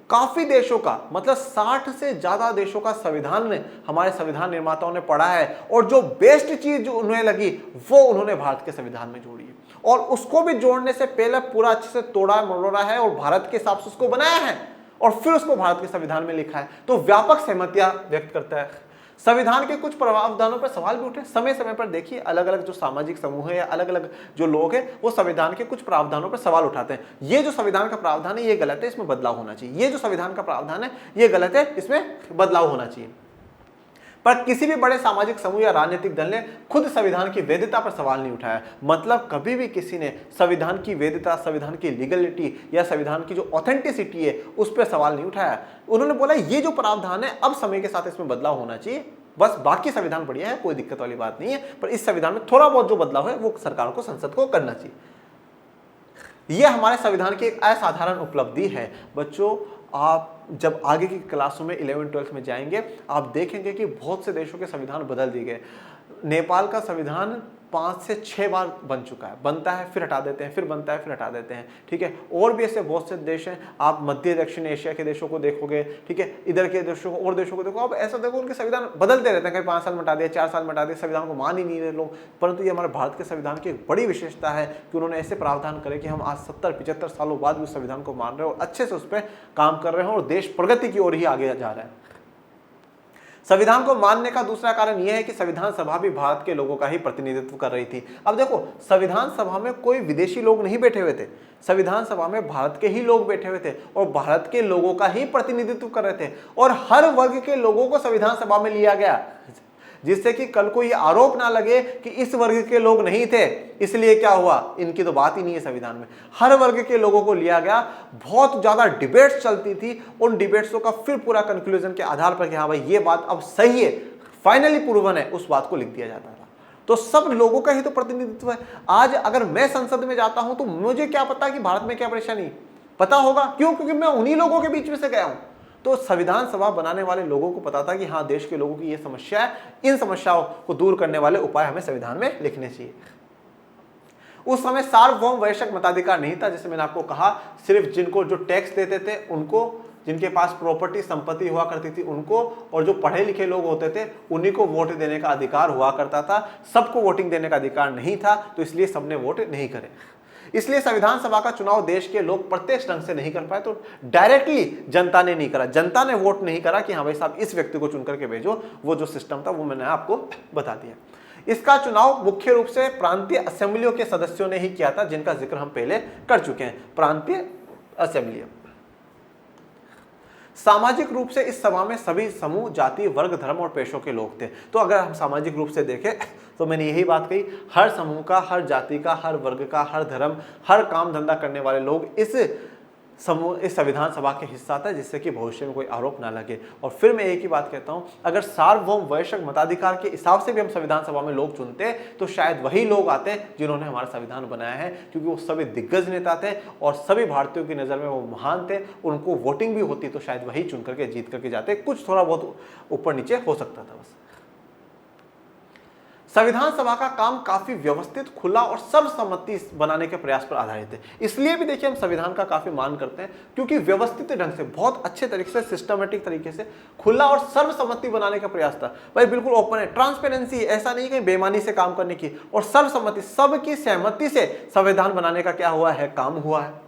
काफी देशों का, मतलब 60 से ज्यादा देशों का संविधान ने हमारे संविधान निर्माताओं ने पढ़ा है, और जो बेस्ट चीज जो उन्हें लगी वो उन्होंने भारत के संविधान में जोड़ी है, और उसको भी जोड़ने से पहले पूरा अच्छे से तोड़ा मरोड़ा है और भारत के हिसाब से उसको बनाया है, और फिर उसको भारत के संविधान में लिखा है। तो व्यापक सहमतियां व्यक्त करता है। संविधान के कुछ प्रावधानों पर सवाल भी उठे। समय समय पर देखिए, अलग अलग जो सामाजिक समूह है या अलग अलग जो लोग हैं वो संविधान के कुछ प्रावधानों पर सवाल उठाते हैं। ये जो संविधान का प्रावधान है ये गलत है, इसमें बदलाव होना चाहिए। ये जो संविधान का प्रावधान है ये गलत है, इसमें बदलाव होना चाहिए। पर किसी भी बड़े सामाजिक समूह या राजनीतिक दल ने खुद संविधान की वैधता पर सवाल नहीं उठाया। मतलब कभी भी किसी ने संविधान की वैधता, संविधान की लीगलिटी या संविधान की जो ऑथेंटिसिटी है उस पर सवाल नहीं उठाया। उन्होंने बोला ये जो प्रावधान है अब समय के साथ इसमें बदलाव होना चाहिए, बस बाकी संविधान बढ़िया है, कोई दिक्कत वाली बात नहीं है, पर इस संविधान में थोड़ा बहुत जो बदलाव है वो सरकार को, संसद को करना चाहिए। यह हमारे संविधान की एक असाधारण उपलब्धि है। बच्चों, आप जब आगे की क्लासों में 11th-12th में जाएंगे आप देखेंगे कि बहुत से देशों के संविधान बदल दिए गए। नेपाल का संविधान 5 से 6 बार बन चुका है, बनता है फिर हटा देते हैं, फिर बनता है फिर हटा देते हैं, ठीक है। और भी ऐसे बहुत से देश हैं, आप मध्य दक्षिण एशिया के देशों को देखोगे, ठीक है, इधर के देशों को और देशों को देखो, आप ऐसा देखो उनके संविधान बदलते रहते हैं, कहीं 5 साल में हटा दिया, 4 साल में हटा दिया, संविधान को मान ही नहीं रहे लोग। परंतु ये हमारे भारत के संविधान की एक बड़ी विशेषता है कि उन्होंने ऐसे प्रावधान करे कि हम आज 70-75 सालों बाद भी उस संविधान को मान रहे हैं और अच्छे से उस पर काम कर रहे हैं, और देश प्रगति की ओर ही आगे जा रहा है। संविधान को मानने का दूसरा कारण यह है कि संविधान सभा भी भारत के लोगों का ही प्रतिनिधित्व कर रही थी। अब देखो, संविधान सभा में कोई विदेशी लोग नहीं बैठे हुए थे, संविधान सभा में भारत के ही लोग बैठे हुए थे और भारत के लोगों का ही प्रतिनिधित्व कर रहे थे, और हर वर्ग के लोगों को संविधान सभा में लिया गया, जिससे कि कल को ये आरोप ना लगे कि इस वर्ग के लोग नहीं थे इसलिए क्या हुआ, इनकी तो बात ही नहीं है संविधान में। हर वर्ग के लोगों को लिया गया। बहुत ज्यादा डिबेट्स चलती थी, उन डिबेट्सों का फिर पूरा कंक्लूजन के आधार पर कि हाँ भाई ये बात अब सही है, फाइनली प्रूवन है, उस बात को लिख दिया जाता था। तो सब लोगों का ही तो प्रतिनिधित्व है। आज अगर मैं संसद में जाता हूं तो मुझे क्या पता कि भारत में क्या परेशानी, पता होगा क्यों, क्योंकि मैं उन्हीं लोगों के बीच में से गया हूं। तो संविधान सभा बनाने वाले लोगों को पता था कि हाँ देश के लोगों की ये समस्या है, इन समस्याओं को दूर करने वाले उपाय हमें संविधान में लिखने चाहिए। उस समय सार्वभौम वैश्विक मताधिकार नहीं था, जैसे मैंने आपको कहा, सिर्फ जिनको जो टैक्स देते थे उनको, जिनके पास प्रॉपर्टी संपत्ति हुआ करती थी उनको, और जो पढ़े लिखे लोग होते थे उन्हीं को वोट देने का अधिकार हुआ करता था। सबको वोटिंग देने का अधिकार नहीं था, तो इसलिए सबने वोट नहीं करे। इसलिए संविधान सभा का चुनाव देश के लोग प्रत्यक्ष ढंग से नहीं कर पाए, तो डायरेक्टली जनता ने नहीं करा, जनता ने वोट नहीं करा कि हाँ भाई साहब इस व्यक्ति को चुन करके भेजो। वो जो सिस्टम था वो मैंने आपको बता दिया। इसका चुनाव मुख्य रूप से प्रांतीय असेंबलियों के सदस्यों ने ही किया था, जिनका जिक्र हम पहले कर चुके हैं। प्रांतीय असेंबलियां सामाजिक रूप से इस सभा में सभी समूह, जाति, वर्ग, धर्म और पेशों के लोग थे। तो अगर हम सामाजिक रूप से देखें तो मैंने यही बात कही, हर समूह का, हर जाति का, हर वर्ग का, हर धर्म, हर काम धंधा करने वाले लोग इस संविधान सभा के हिस्सा था, जिससे कि भविष्य में कोई आरोप ना लगे। और फिर मैं एक ही बात कहता हूं, अगर सार्वभौम वैश्विक मताधिकार के हिसाब से भी हम संविधान सभा में लोग चुनते तो शायद वही लोग आते जिन्होंने हमारा संविधान बनाया है, क्योंकि वो सभी दिग्गज नेता थे और सभी भारतीयों की नजर में वो महान थे। उनको वोटिंग भी होती तो शायद वही चुन करके जीत करके जाते, कुछ थोड़ा बहुत ऊपर नीचे हो सकता था बस। संविधान सभा का काम काफी व्यवस्थित, खुला और सर्वसम्मति बनाने के प्रयास पर आधारित है। इसलिए भी देखिए हम संविधान का काफी मान करते हैं, क्योंकि व्यवस्थित ढंग से, बहुत अच्छे तरीके से, सिस्टमेटिक तरीके से खुला और सर्वसम्मति बनाने का प्रयास था। भाई बिल्कुल ओपन है, ट्रांसपेरेंसी, ऐसा नहीं कि बेईमानी से काम करने की, और सर्वसम्मति, सबकी सहमति से संविधान बनाने का क्या हुआ है, काम हुआ है।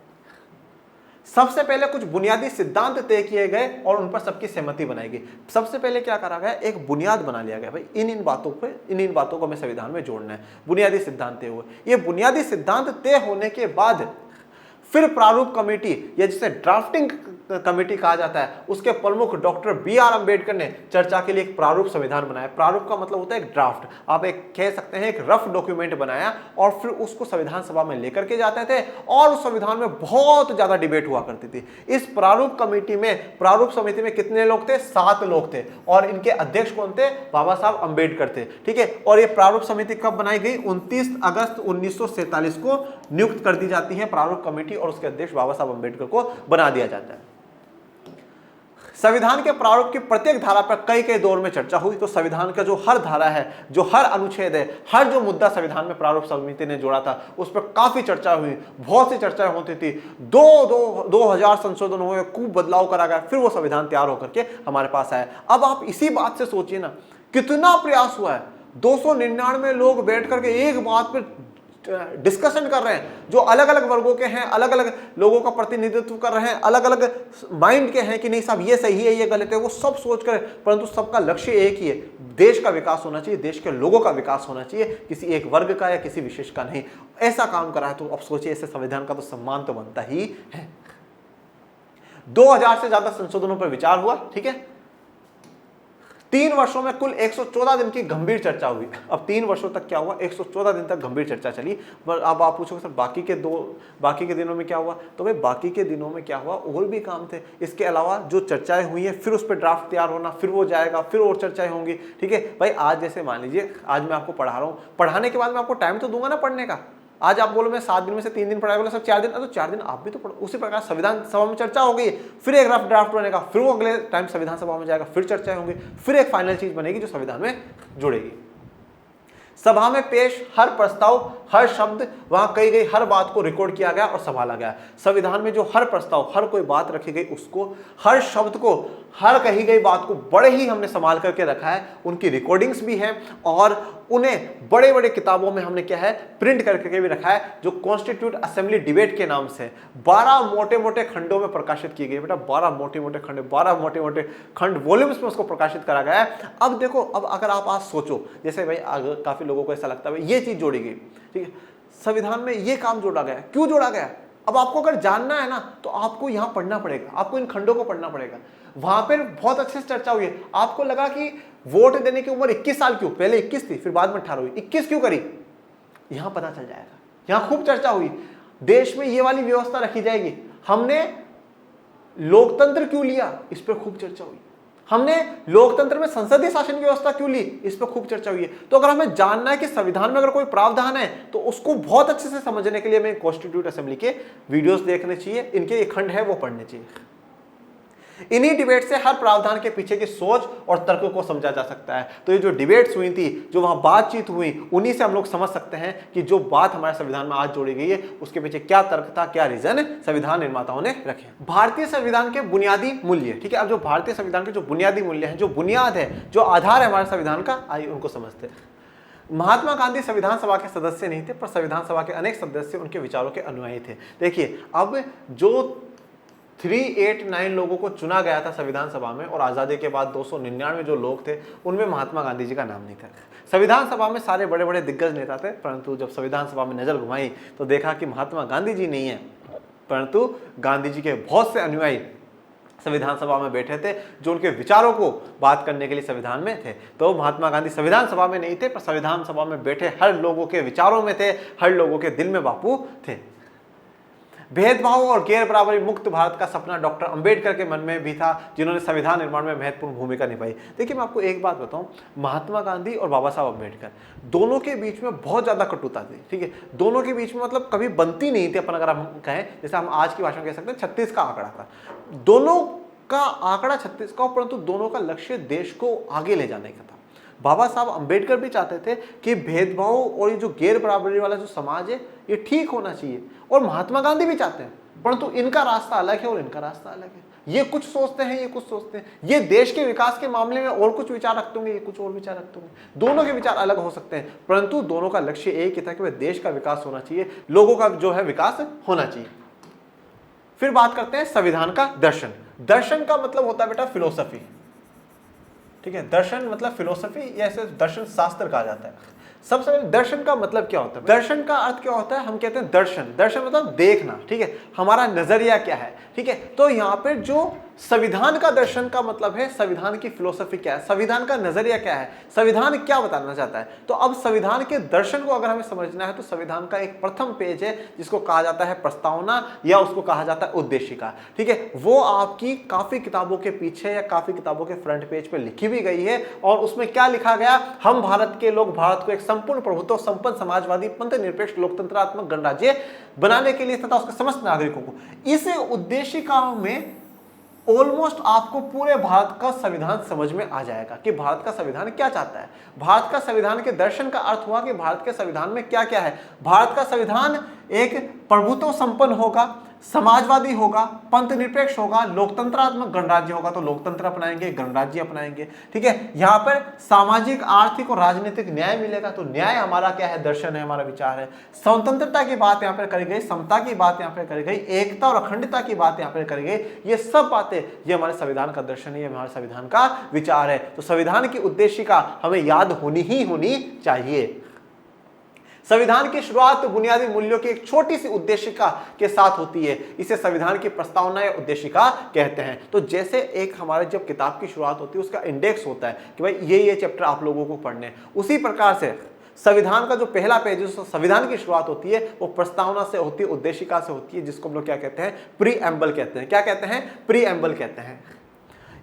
सबसे पहले कुछ बुनियादी सिद्धांत तय किए गए और उन पर सबकी सहमति बनाई गई। सबसे पहले क्या करा गया, एक बुनियाद बना लिया गया, भाई इन बातों को हमें संविधान में जोड़ना है। बुनियादी सिद्धांत तय हुए। ये बुनियादी सिद्धांत तय होने के बाद फिर प्रारूप कमेटी या जिसे ड्राफ्टिंग कमेटी कहा जाता है, उसके प्रमुख डॉक्टर B.R. अम्बेडकर ने चर्चा के लिए एक प्रारूप संविधान बनाया। प्रारूप का मतलब होता है एक ड्राफ्ट, आप एक कह सकते हैं एक रफ डॉक्यूमेंट बनाया और फिर उसको संविधान सभा में लेकर के जाते थे और उस संविधान में बहुत ज्यादा डिबेट हुआ करती थी। इस प्रारूप कमेटी में, प्रारूप समिति में कितने लोग थे? 7 लोग थे और इनके अध्यक्ष कौन थे? बाबा साहब अम्बेडकर थे। ठीक है, और ये प्रारूप समिति कब बनाई गई? 29 अगस्त 1947 को नियुक्त कर दी जाती है प्रारूप कमेटी और उसके अध्यक्ष बाबा साहब अम्बेडकर को बना दिया जाता है। संविधान के प्रारूप की प्रत्येक धारा पर कई कई दौर में चर्चा हुई। तो संविधान का जो हर धारा है, जो हर अनुच्छेद है, हर जो मुद्दा संविधान में प्रारूप समिति ने जोड़ा था, उस पर काफी चर्चा हुई, बहुत सी चर्चाएं होती थी। 2000 संशोधन हुए, खूब बदलाव करा गया, फिर वो संविधान तैयार होकर के हमारे पास आया। अब आप इसी बात से सोचिए ना, कितना प्रयास हुआ है। 299 लोग बैठ करके एक बात पर डिस्कशन कर रहे हैं, जो अलग अलग वर्गों के हैं, अलग अलग लोगों का प्रतिनिधित्व कर रहे हैं, अलग अलग माइंड के हैं कि नहीं साहब ये सही है, ये गलत है, वो सब सोच कर, परंतु सबका लक्ष्य एक ही है, देश का विकास होना चाहिए, देश के लोगों का विकास होना चाहिए, किसी एक वर्ग का या किसी विशेष का नहीं। ऐसा काम करा है तो अब सोचिए, ऐसे संविधान का तो सम्मान तो बनता ही है। 2000 से ज्यादा संशोधनों पर विचार हुआ। ठीक है, 3 वर्षों में कुल 114 दिन की गंभीर चर्चा हुई। अब 3 वर्षों तक क्या हुआ? 114 दिन तक गंभीर चर्चा चली। पर अब आप पूछोगे सर बाकी के दिनों में क्या हुआ? तो भाई बाकी के दिनों में क्या हुआ, और भी काम थे। इसके अलावा जो चर्चाएं हुई हैं, फिर उस पर ड्राफ्ट तैयार होना, फिर वो जाएगा, फिर और चर्चाएं होंगी। ठीक है भाई, आज जैसे मान लीजिए आज मैं आपको पढ़ा रहा हूँ, पढ़ाने के बाद मैं आपको टाइम तो दूंगा ना पढ़ने का। आज आप बोलो मैं 7 दिन में से 3 दिन पढ़ाया, बोला सब 4 दिन, तो 4 दिन आप भी तो पढ़ो। उसी प्रकार संविधान सभा में चर्चा हो गई, फिर एक रफ ड्राफ्ट बनेगा, फिर वो अगले टाइम संविधान सभा में जाएगा, फिर चर्चाएं होंगी, फिर एक फाइनल चीज बनेगी जो संविधान में जुड़ेगी। सभा में पेश हर प्रस्ताव, हर शब्द, वहां कही गई हर बात को रिकॉर्ड किया गया और संभाला गया। संविधान में जो हर प्रस्ताव, हर कोई बात रखी गई, उसको, हर शब्द को, हर कही गई बात को बड़े ही हमने संभाल करके रखा है। उनकी रिकॉर्डिंग्स भी हैं और उन्हें बड़े बड़े किताबों में हमने क्या है, प्रिंट करके भी रखा है, जो कॉन्स्टिट्यूट असेंबली डिबेट के नाम से 12 मोटे मोटे खंडों में प्रकाशित की गई। बेटा 12 मोटे मोटे खंड, 12 मोटे मोटे खंड वॉल्यूम्स में उसको प्रकाशित करा गया है। अब देखो, अब अगर आप आज सोचो, जैसे भाई काफी लोगों को ऐसा लगता है ये चीज जोड़ी गई, ठीक है, संविधान में ये काम जोड़ा गया, क्यों जोड़ा गया? अब आपको अगर जानना है ना, तो आपको यहां पढ़ना पड़ेगा, आपको इन खंडों को पढ़ना पड़ेगा। वहां पर बहुत अच्छे से चर्चा हुई है। आपको लगा कि वोट देने की उम्र 21 साल क्यों? पहले 21 थी, फिर बाद में 18 हुई, 21 क्यों करी? यहां पता चल जाएगा। यहां खूब चर्चा हुई, देश में ये वाली व्यवस्था रखी जाएगी। हमने लोकतंत्र क्यों लिया? इस पर खूब चर्चा हुई। हमने लोकतंत्र में संसदीय शासन व्यवस्था क्यों ली? इस पर खूब चर्चा हुई है। तो अगर हमें जानना है कि संविधान में अगर कोई प्रावधान है, तो उसको बहुत अच्छे से समझने के लिए हमें कॉन्स्टिट्यूट असेंबली के वीडियोस देखने चाहिए, इनके ये खंड है वो पढ़ने चाहिए। इन्हीं डिबेट से हर प्रावधान के पीछे की सोच और तर्क को समझा जा सकता है। तो ये जो डिबेट्स हुई थी, जो वहां बातचीत हुई, उन्हीं से हम लोग समझ सकते हैं कि जो बात हमारे संविधान में आज जोड़ी गई है, उसके पीछे क्या तर्क था, क्या रीजन संविधान निर्माताओं ने रखे। भारतीय संविधान के बुनियादी मूल्य, ठीक है, अब जो भारतीय संविधान के जो बुनियादी मूल्य हैं, जो बुनियाद है, जो आधार है हमारे संविधान का, आइए उनको समझते हैं। महात्मा गांधी संविधान सभा के सदस्य नहीं थे, पर संविधान सभा के अनेक सदस्य उनके विचारों के अनुयायी थे। देखिए, अब जो 389 लोगों को चुना गया था संविधान सभा में, और आज़ादी के बाद 299 जो लोग थे, उनमें महात्मा गांधी जी का नाम नहीं था। संविधान सभा में सारे बड़े बड़े दिग्गज नेता थे, परंतु जब संविधान सभा में नजर घुमाई तो देखा कि महात्मा गांधी जी नहीं है, परंतु गांधी जी के बहुत से अनुयायी संविधान सभा में बैठे थे, जो उनके विचारों को बात करने के लिए संविधान में थे। तो महात्मा गांधी संविधान सभा में नहीं थे, पर संविधान सभा में बैठे हर लोगों के विचारों में थे, हर लोगों के दिल में बापू थे। भेदभाव और गैर बराबरी मुक्त भारत का सपना डॉक्टर अंबेडकर के मन में भी था, जिन्होंने संविधान निर्माण में महत्वपूर्ण भूमिका निभाई। देखिए, मैं आपको एक बात बताऊं, महात्मा गांधी और बाबा साहब अंबेडकर दोनों के बीच में बहुत ज्यादा कटुता थी। ठीक है, दोनों के बीच में मतलब कभी बनती नहीं थी। अपन अगर हम कहें, जैसे हम आज की भाषा में कह सकते हैं, 36 का आंकड़ा था, दोनों का आंकड़ा 36 का, परंतु दोनों का लक्ष्य देश को आगे ले जाने का था। बाबा साहब अंबेडकर भी चाहते थे कि भेदभाव और ये जो गैर बराबरी वाला जो समाज है, ये ठीक होना चाहिए, और महात्मा गांधी भी चाहते हैं, परंतु इनका रास्ता अलग है और इनका रास्ता अलग है। ये कुछ सोचते हैं, ये कुछ सोचते हैं, ये देश के विकास के मामले में और कुछ विचार रखते होंगे, ये कुछ और विचार रखते होंगे। दोनों के विचार अलग हो सकते हैं, परंतु दोनों का लक्ष्य एक ही था कि वह देश का विकास होना चाहिए, लोगों का जो है विकास होना चाहिए। फिर बात करते हैं संविधान का दर्शन। दर्शन का मतलब होता है बेटा फिलोसफी। ठीक है, दर्शन मतलब फिलोसफी, या ऐसे दर्शन शास्त्र कहा जाता है। सबसे पहले दर्शन का मतलब क्या होता है? दर्शन का अर्थ क्या होता है? हम कहते हैं दर्शन, दर्शन मतलब देखना, ठीक है, हमारा नजरिया क्या है, ठीक है। तो यहाँ पे जो संविधान का दर्शन का मतलब है, संविधान की फिलोसफी क्या है, संविधान का नजरिया क्या है, संविधान क्या बताना चाहता है। तो अब संविधान के दर्शन को अगर हमें समझना है तो संविधान का एक प्रथम पेज है जिसको कहा जाता है प्रस्तावना या उसको कहा जाता है उद्देशिका, ठीक है। वो आपकी काफी किताबों के पीछे या काफी किताबों के फ्रंट पेज पे लिखी भी गई है और उसमें क्या लिखा गया? हम भारत के लोग भारत को एक संपूर्ण प्रभुत्व, संपन्न समाजवादी, पंथ निरपेक्ष, लोकतंत्रात्मक गणराज्य बनाने के लिए तथा उसके समस्त नागरिकों को, इस उद्देशिका में ऑलमोस्ट आपको पूरे भारत का संविधान समझ में आ जाएगा कि भारत का संविधान क्या चाहता है। भारत का संविधान के दर्शन का अर्थ हुआ कि भारत के संविधान में क्या क्या है। भारत का संविधान एक प्रभुत्व संपन्न होगा, समाजवादी होगा, पंथ निरपेक्ष होगा, लोकतंत्रात्मक गणराज्य होगा तो लोकतंत्र अपनाएंगे, गणराज्य अपनाएंगे, ठीक है। यहाँ पर सामाजिक, आर्थिक और राजनीतिक न्याय मिलेगा तो न्याय हमारा क्या है? दर्शन है, हमारा विचार है। स्वतंत्रता की बात यहाँ पर करी गई, समता की बात यहाँ पर करी गई, एकता और अखंडता की बात यहाँ पर करी गई। ये सब बातें ये हमारे संविधान का दर्शन है, ये हमारे संविधान का विचार है। तो संविधान की उद्देशिका हमें याद होनी चाहिए। संविधान की शुरुआत बुनियादी मूल्यों की एक छोटी सी उद्देशिका के साथ होती है, इसे संविधान की प्रस्तावना या उद्देशिका कहते हैं। तो जैसे एक हमारे जब किताब की शुरुआत होती है उसका इंडेक्स होता है कि भाई ये चैप्टर आप लोगों को पढ़ने हैं, उसी प्रकार से संविधान का जो पहला पेज है, संविधान की शुरुआत होती है वो प्रस्तावना से होती है, उद्देशिका से होती है, जिसको हम लोग क्या कहते हैं? प्रीएम्बल कहते हैं। क्या कहते हैं? प्रीएम्बल कहते हैं।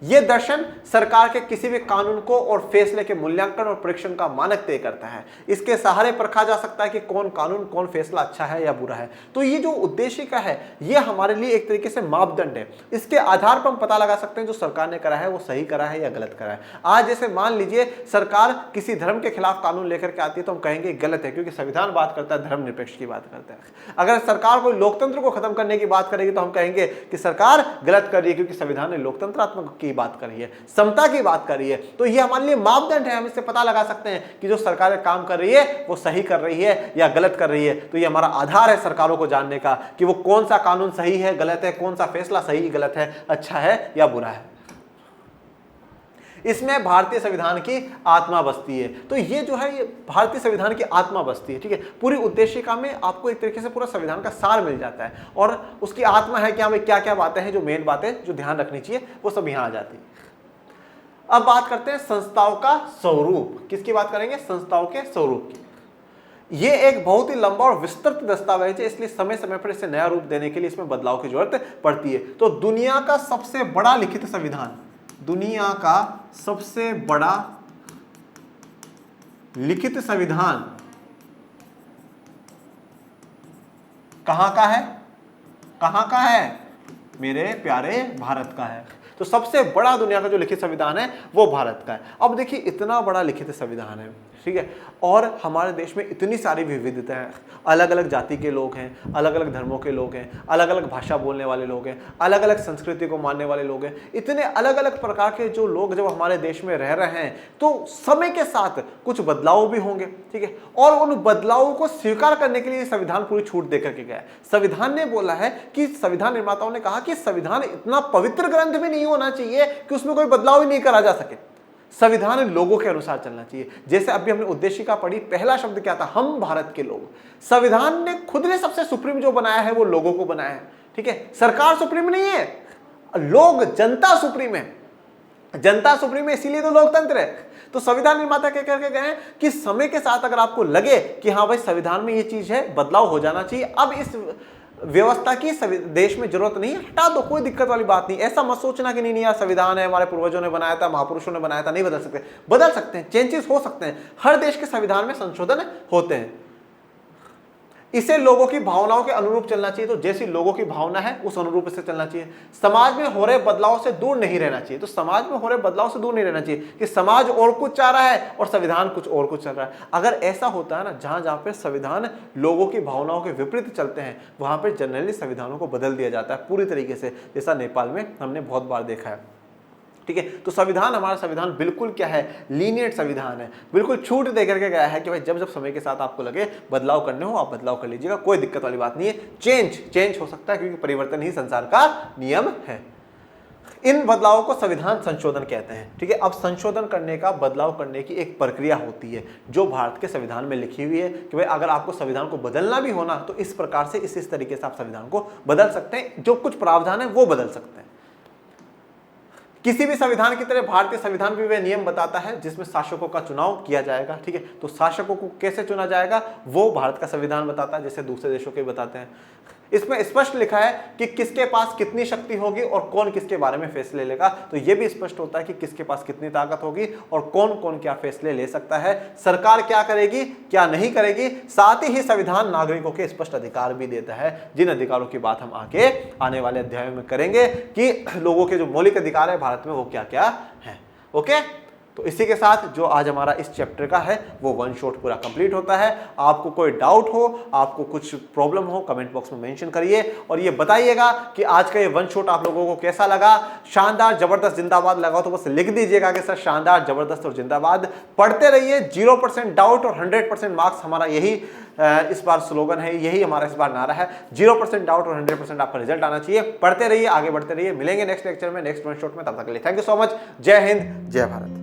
यह दर्शन सरकार के किसी भी कानून को और फैसले के मूल्यांकन और परीक्षण का मानक तय करता है। इसके सहारे परखा जा सकता है कि कौन कानून, कौन फैसला अच्छा है या बुरा है। तो ये जो उद्देशिका है ये हमारे लिए एक तरीके से मापदंड है। इसके आधार पर हम पता लगा सकते हैं जो सरकार ने करा है वो सही करा है या गलत करा है। आज जैसे मान लीजिए सरकार किसी धर्म के खिलाफ कानून लेकर के आती है तो हम कहेंगे गलत है, क्योंकि संविधान बात करता है धर्मनिरपेक्ष की बात करता है। अगर सरकार कोई लोकतंत्र को खत्म करने की बात करेगी तो हम कहेंगे कि सरकार गलत कर रही है, क्योंकि संविधान ने लोकतंत्रात्मक की बात कर रही है, समता की बात कर रही है। तो ये हमारे लिए मापदंड है, हम इससे पता लगा सकते हैं कि जो सरकार काम कर रही है वो सही कर रही है या गलत कर रही है। तो ये हमारा आधार है सरकारों को जानने का कि वो कौन सा कानून सही है, गलत है, कौन सा फैसला सही गलत है, अच्छा है या बुरा है। इसमें भारतीय संविधान की आत्मा बसती है। तो ये जो है ये भारतीय संविधान की आत्मा बसती है, ठीक है। पूरी उद्देशिका में आपको एक तरीके से पूरा संविधान का सार मिल जाता है और उसकी आत्मा है कि हमें क्या क्या बातें हैं, जो मेन बातें जो ध्यान रखनी चाहिए वो सब यहाँ आ जाती है। अब बात करते हैं संस्थाओं का स्वरूप। किसकी बात करेंगे? संस्थाओं के स्वरूप की। ये एक बहुत ही लंबा और विस्तृत दस्तावेज है, इसलिए समय समय पर इसे नया रूप देने के लिए इसमें बदलाव की जरूरत पड़ती है। तो दुनिया का सबसे बड़ा लिखित संविधान, दुनिया का सबसे बड़ा लिखित संविधान कहां का है? कहां का है? मेरे प्यारे भारत का है। तो सबसे बड़ा दुनिया का जो लिखित संविधान है वो भारत का है। अब देखिए इतना बड़ा लिखित संविधान है, ठीक है, और हमारे देश में इतनी सारी विविधता है, अलग अलग जाति के लोग हैं, अलग अलग धर्मों के लोग हैं, अलग अलग भाषा बोलने वाले लोग हैं, अलग अलग संस्कृति को मानने वाले लोग हैं, इतने अलग अलग प्रकार के जो लोग जब हमारे देश में रह रहे हैं तो समय के साथ कुछ बदलाव भी होंगे, ठीक है, और उन बदलावों को स्वीकार करने के लिए संविधान पूरी छूट देकर के गया है। संविधान ने बोला है कि संविधान निर्माताओं ने कहा कि संविधान इतना पवित्र ग्रंथ भी नहीं होना चाहिए कि उसमें कोई बदलाव ही नहीं करा जा सके। संविधान लोगों के अनुसार चलना चाहिए। जैसे अभी हमने उद्देशिका पढ़ी, पहला शब्द क्या था? हम भारत के लोग। संविधान ने खुद ने सबसे सुप्रीम जो बनाया है वो लोगों को बनाया है, ठीक है। सरकार सुप्रीम नहीं है, लोग, जनता सुप्रीम है। जनता सुप्रीम है, इसीलिए तो लोकतंत्र है। तो संविधान निर्माता कह करके गए हैं कि समय के साथ अगर आपको लगे कि हाँ भाई संविधान में ये चीज है, बदलाव हो जाना चाहिए, अब इस व्यवस्था की देश में जरूरत नहीं है, हटा दो, कोई दिक्कत वाली बात नहीं। ऐसा मत सोचना कि नहीं यार संविधान है, हमारे पूर्वजों ने बनाया था, महापुरुषों ने बनाया था, नहीं बदल सकते। बदल सकते हैं, चेंजेस हो सकते हैं। हर देश के संविधान में संशोधन होते हैं। इसे लोगों की भावनाओं के अनुरूप चलना चाहिए। तो जैसी लोगों की भावना है उस अनुरूप से चलना चाहिए। समाज में हो रहे बदलाव से दूर नहीं रहना चाहिए। तो समाज में हो रहे बदलाव से दूर नहीं रहना चाहिए कि समाज और कुछ चाह रहा है और संविधान कुछ और कुछ चल रहा है। अगर ऐसा होता है ना, जहां जहां पे संविधान लोगों की भावनाओं के विपरीत चलते हैं वहां पर जनरली संविधानों को बदल दिया जाता है पूरी तरीके से, जैसा नेपाल में हमने बहुत बार देखा है, ठीक है। तो संविधान, हमारा संविधान बिल्कुल क्या है? लीनियंट संविधान है, बिल्कुल छूट दे करके गया है कि भाई जब जब समय के साथ आपको लगे बदलाव करने हो आप बदलाव कर लीजिएगा, कोई दिक्कत वाली बात नहीं है। चेंज हो सकता है क्योंकि परिवर्तन ही संसार का नियम है। इन बदलावों को संविधान संशोधन कहते हैं। ठीक है, अब संशोधन करने का, बदलाव करने की एक प्रक्रिया होती है जो भारत के संविधान में लिखी हुई है कि भाई अगर आपको संविधान को बदलना भी होना तो इस प्रकार से, इस तरीके से आप संविधान को बदल सकते हैं, जो कुछ प्रावधान है वो बदल सकते हैं। किसी भी संविधान की तरह भारतीय संविधान भी वह नियम बताता है जिसमें शासकों का चुनाव किया जाएगा। ठीक है, तो शासकों को कैसे चुना जाएगा वो भारत का संविधान बताता है, जैसे दूसरे देशों के बताते हैं। इसमें स्पष्ट लिखा है कि किसके पास कितनी शक्ति होगी और कौन किसके बारे में फैसले लेगा। तो यह भी स्पष्ट होता है कि किसके पास कितनी ताकत होगी और कौन कौन क्या फैसले ले सकता है, सरकार क्या करेगी क्या नहीं करेगी। साथ ही संविधान नागरिकों के स्पष्ट अधिकार भी देता है, जिन अधिकारों की बात हम आगे आने वाले अध्यायों में करेंगे कि लोगों के जो मौलिक अधिकार है भारत में वो क्या क्या है। ओके, तो इसी के साथ जो आज हमारा इस चैप्टर का है वो वन शॉट पूरा कंप्लीट होता है। आपको कोई डाउट हो, आपको कुछ प्रॉब्लम हो, कमेंट बॉक्स में मेंशन करिए और ये बताइएगा कि आज का ये वन शॉट आप लोगों को कैसा लगा। शानदार, जबरदस्त, जिंदाबाद लगा तो बस लिख दीजिएगा कि सर शानदार, जबरदस्त और जिंदाबाद। पढ़ते रहिए, 0% डाउट और 100% मार्क्स, हमारा यही इस बार स्लोगन है, यही हमारा इस बार नारा है। 0% डाउट और 100% आपका रिजल्ट आना चाहिए। पढ़ते रहिए, आगे बढ़ते रहिए। मिलेंगे नेक्स्ट लेक्चर में, नेक्स्ट वन शॉट में। तब तक के लिए थैंक यू सो मच। जय हिंद, जय भारत।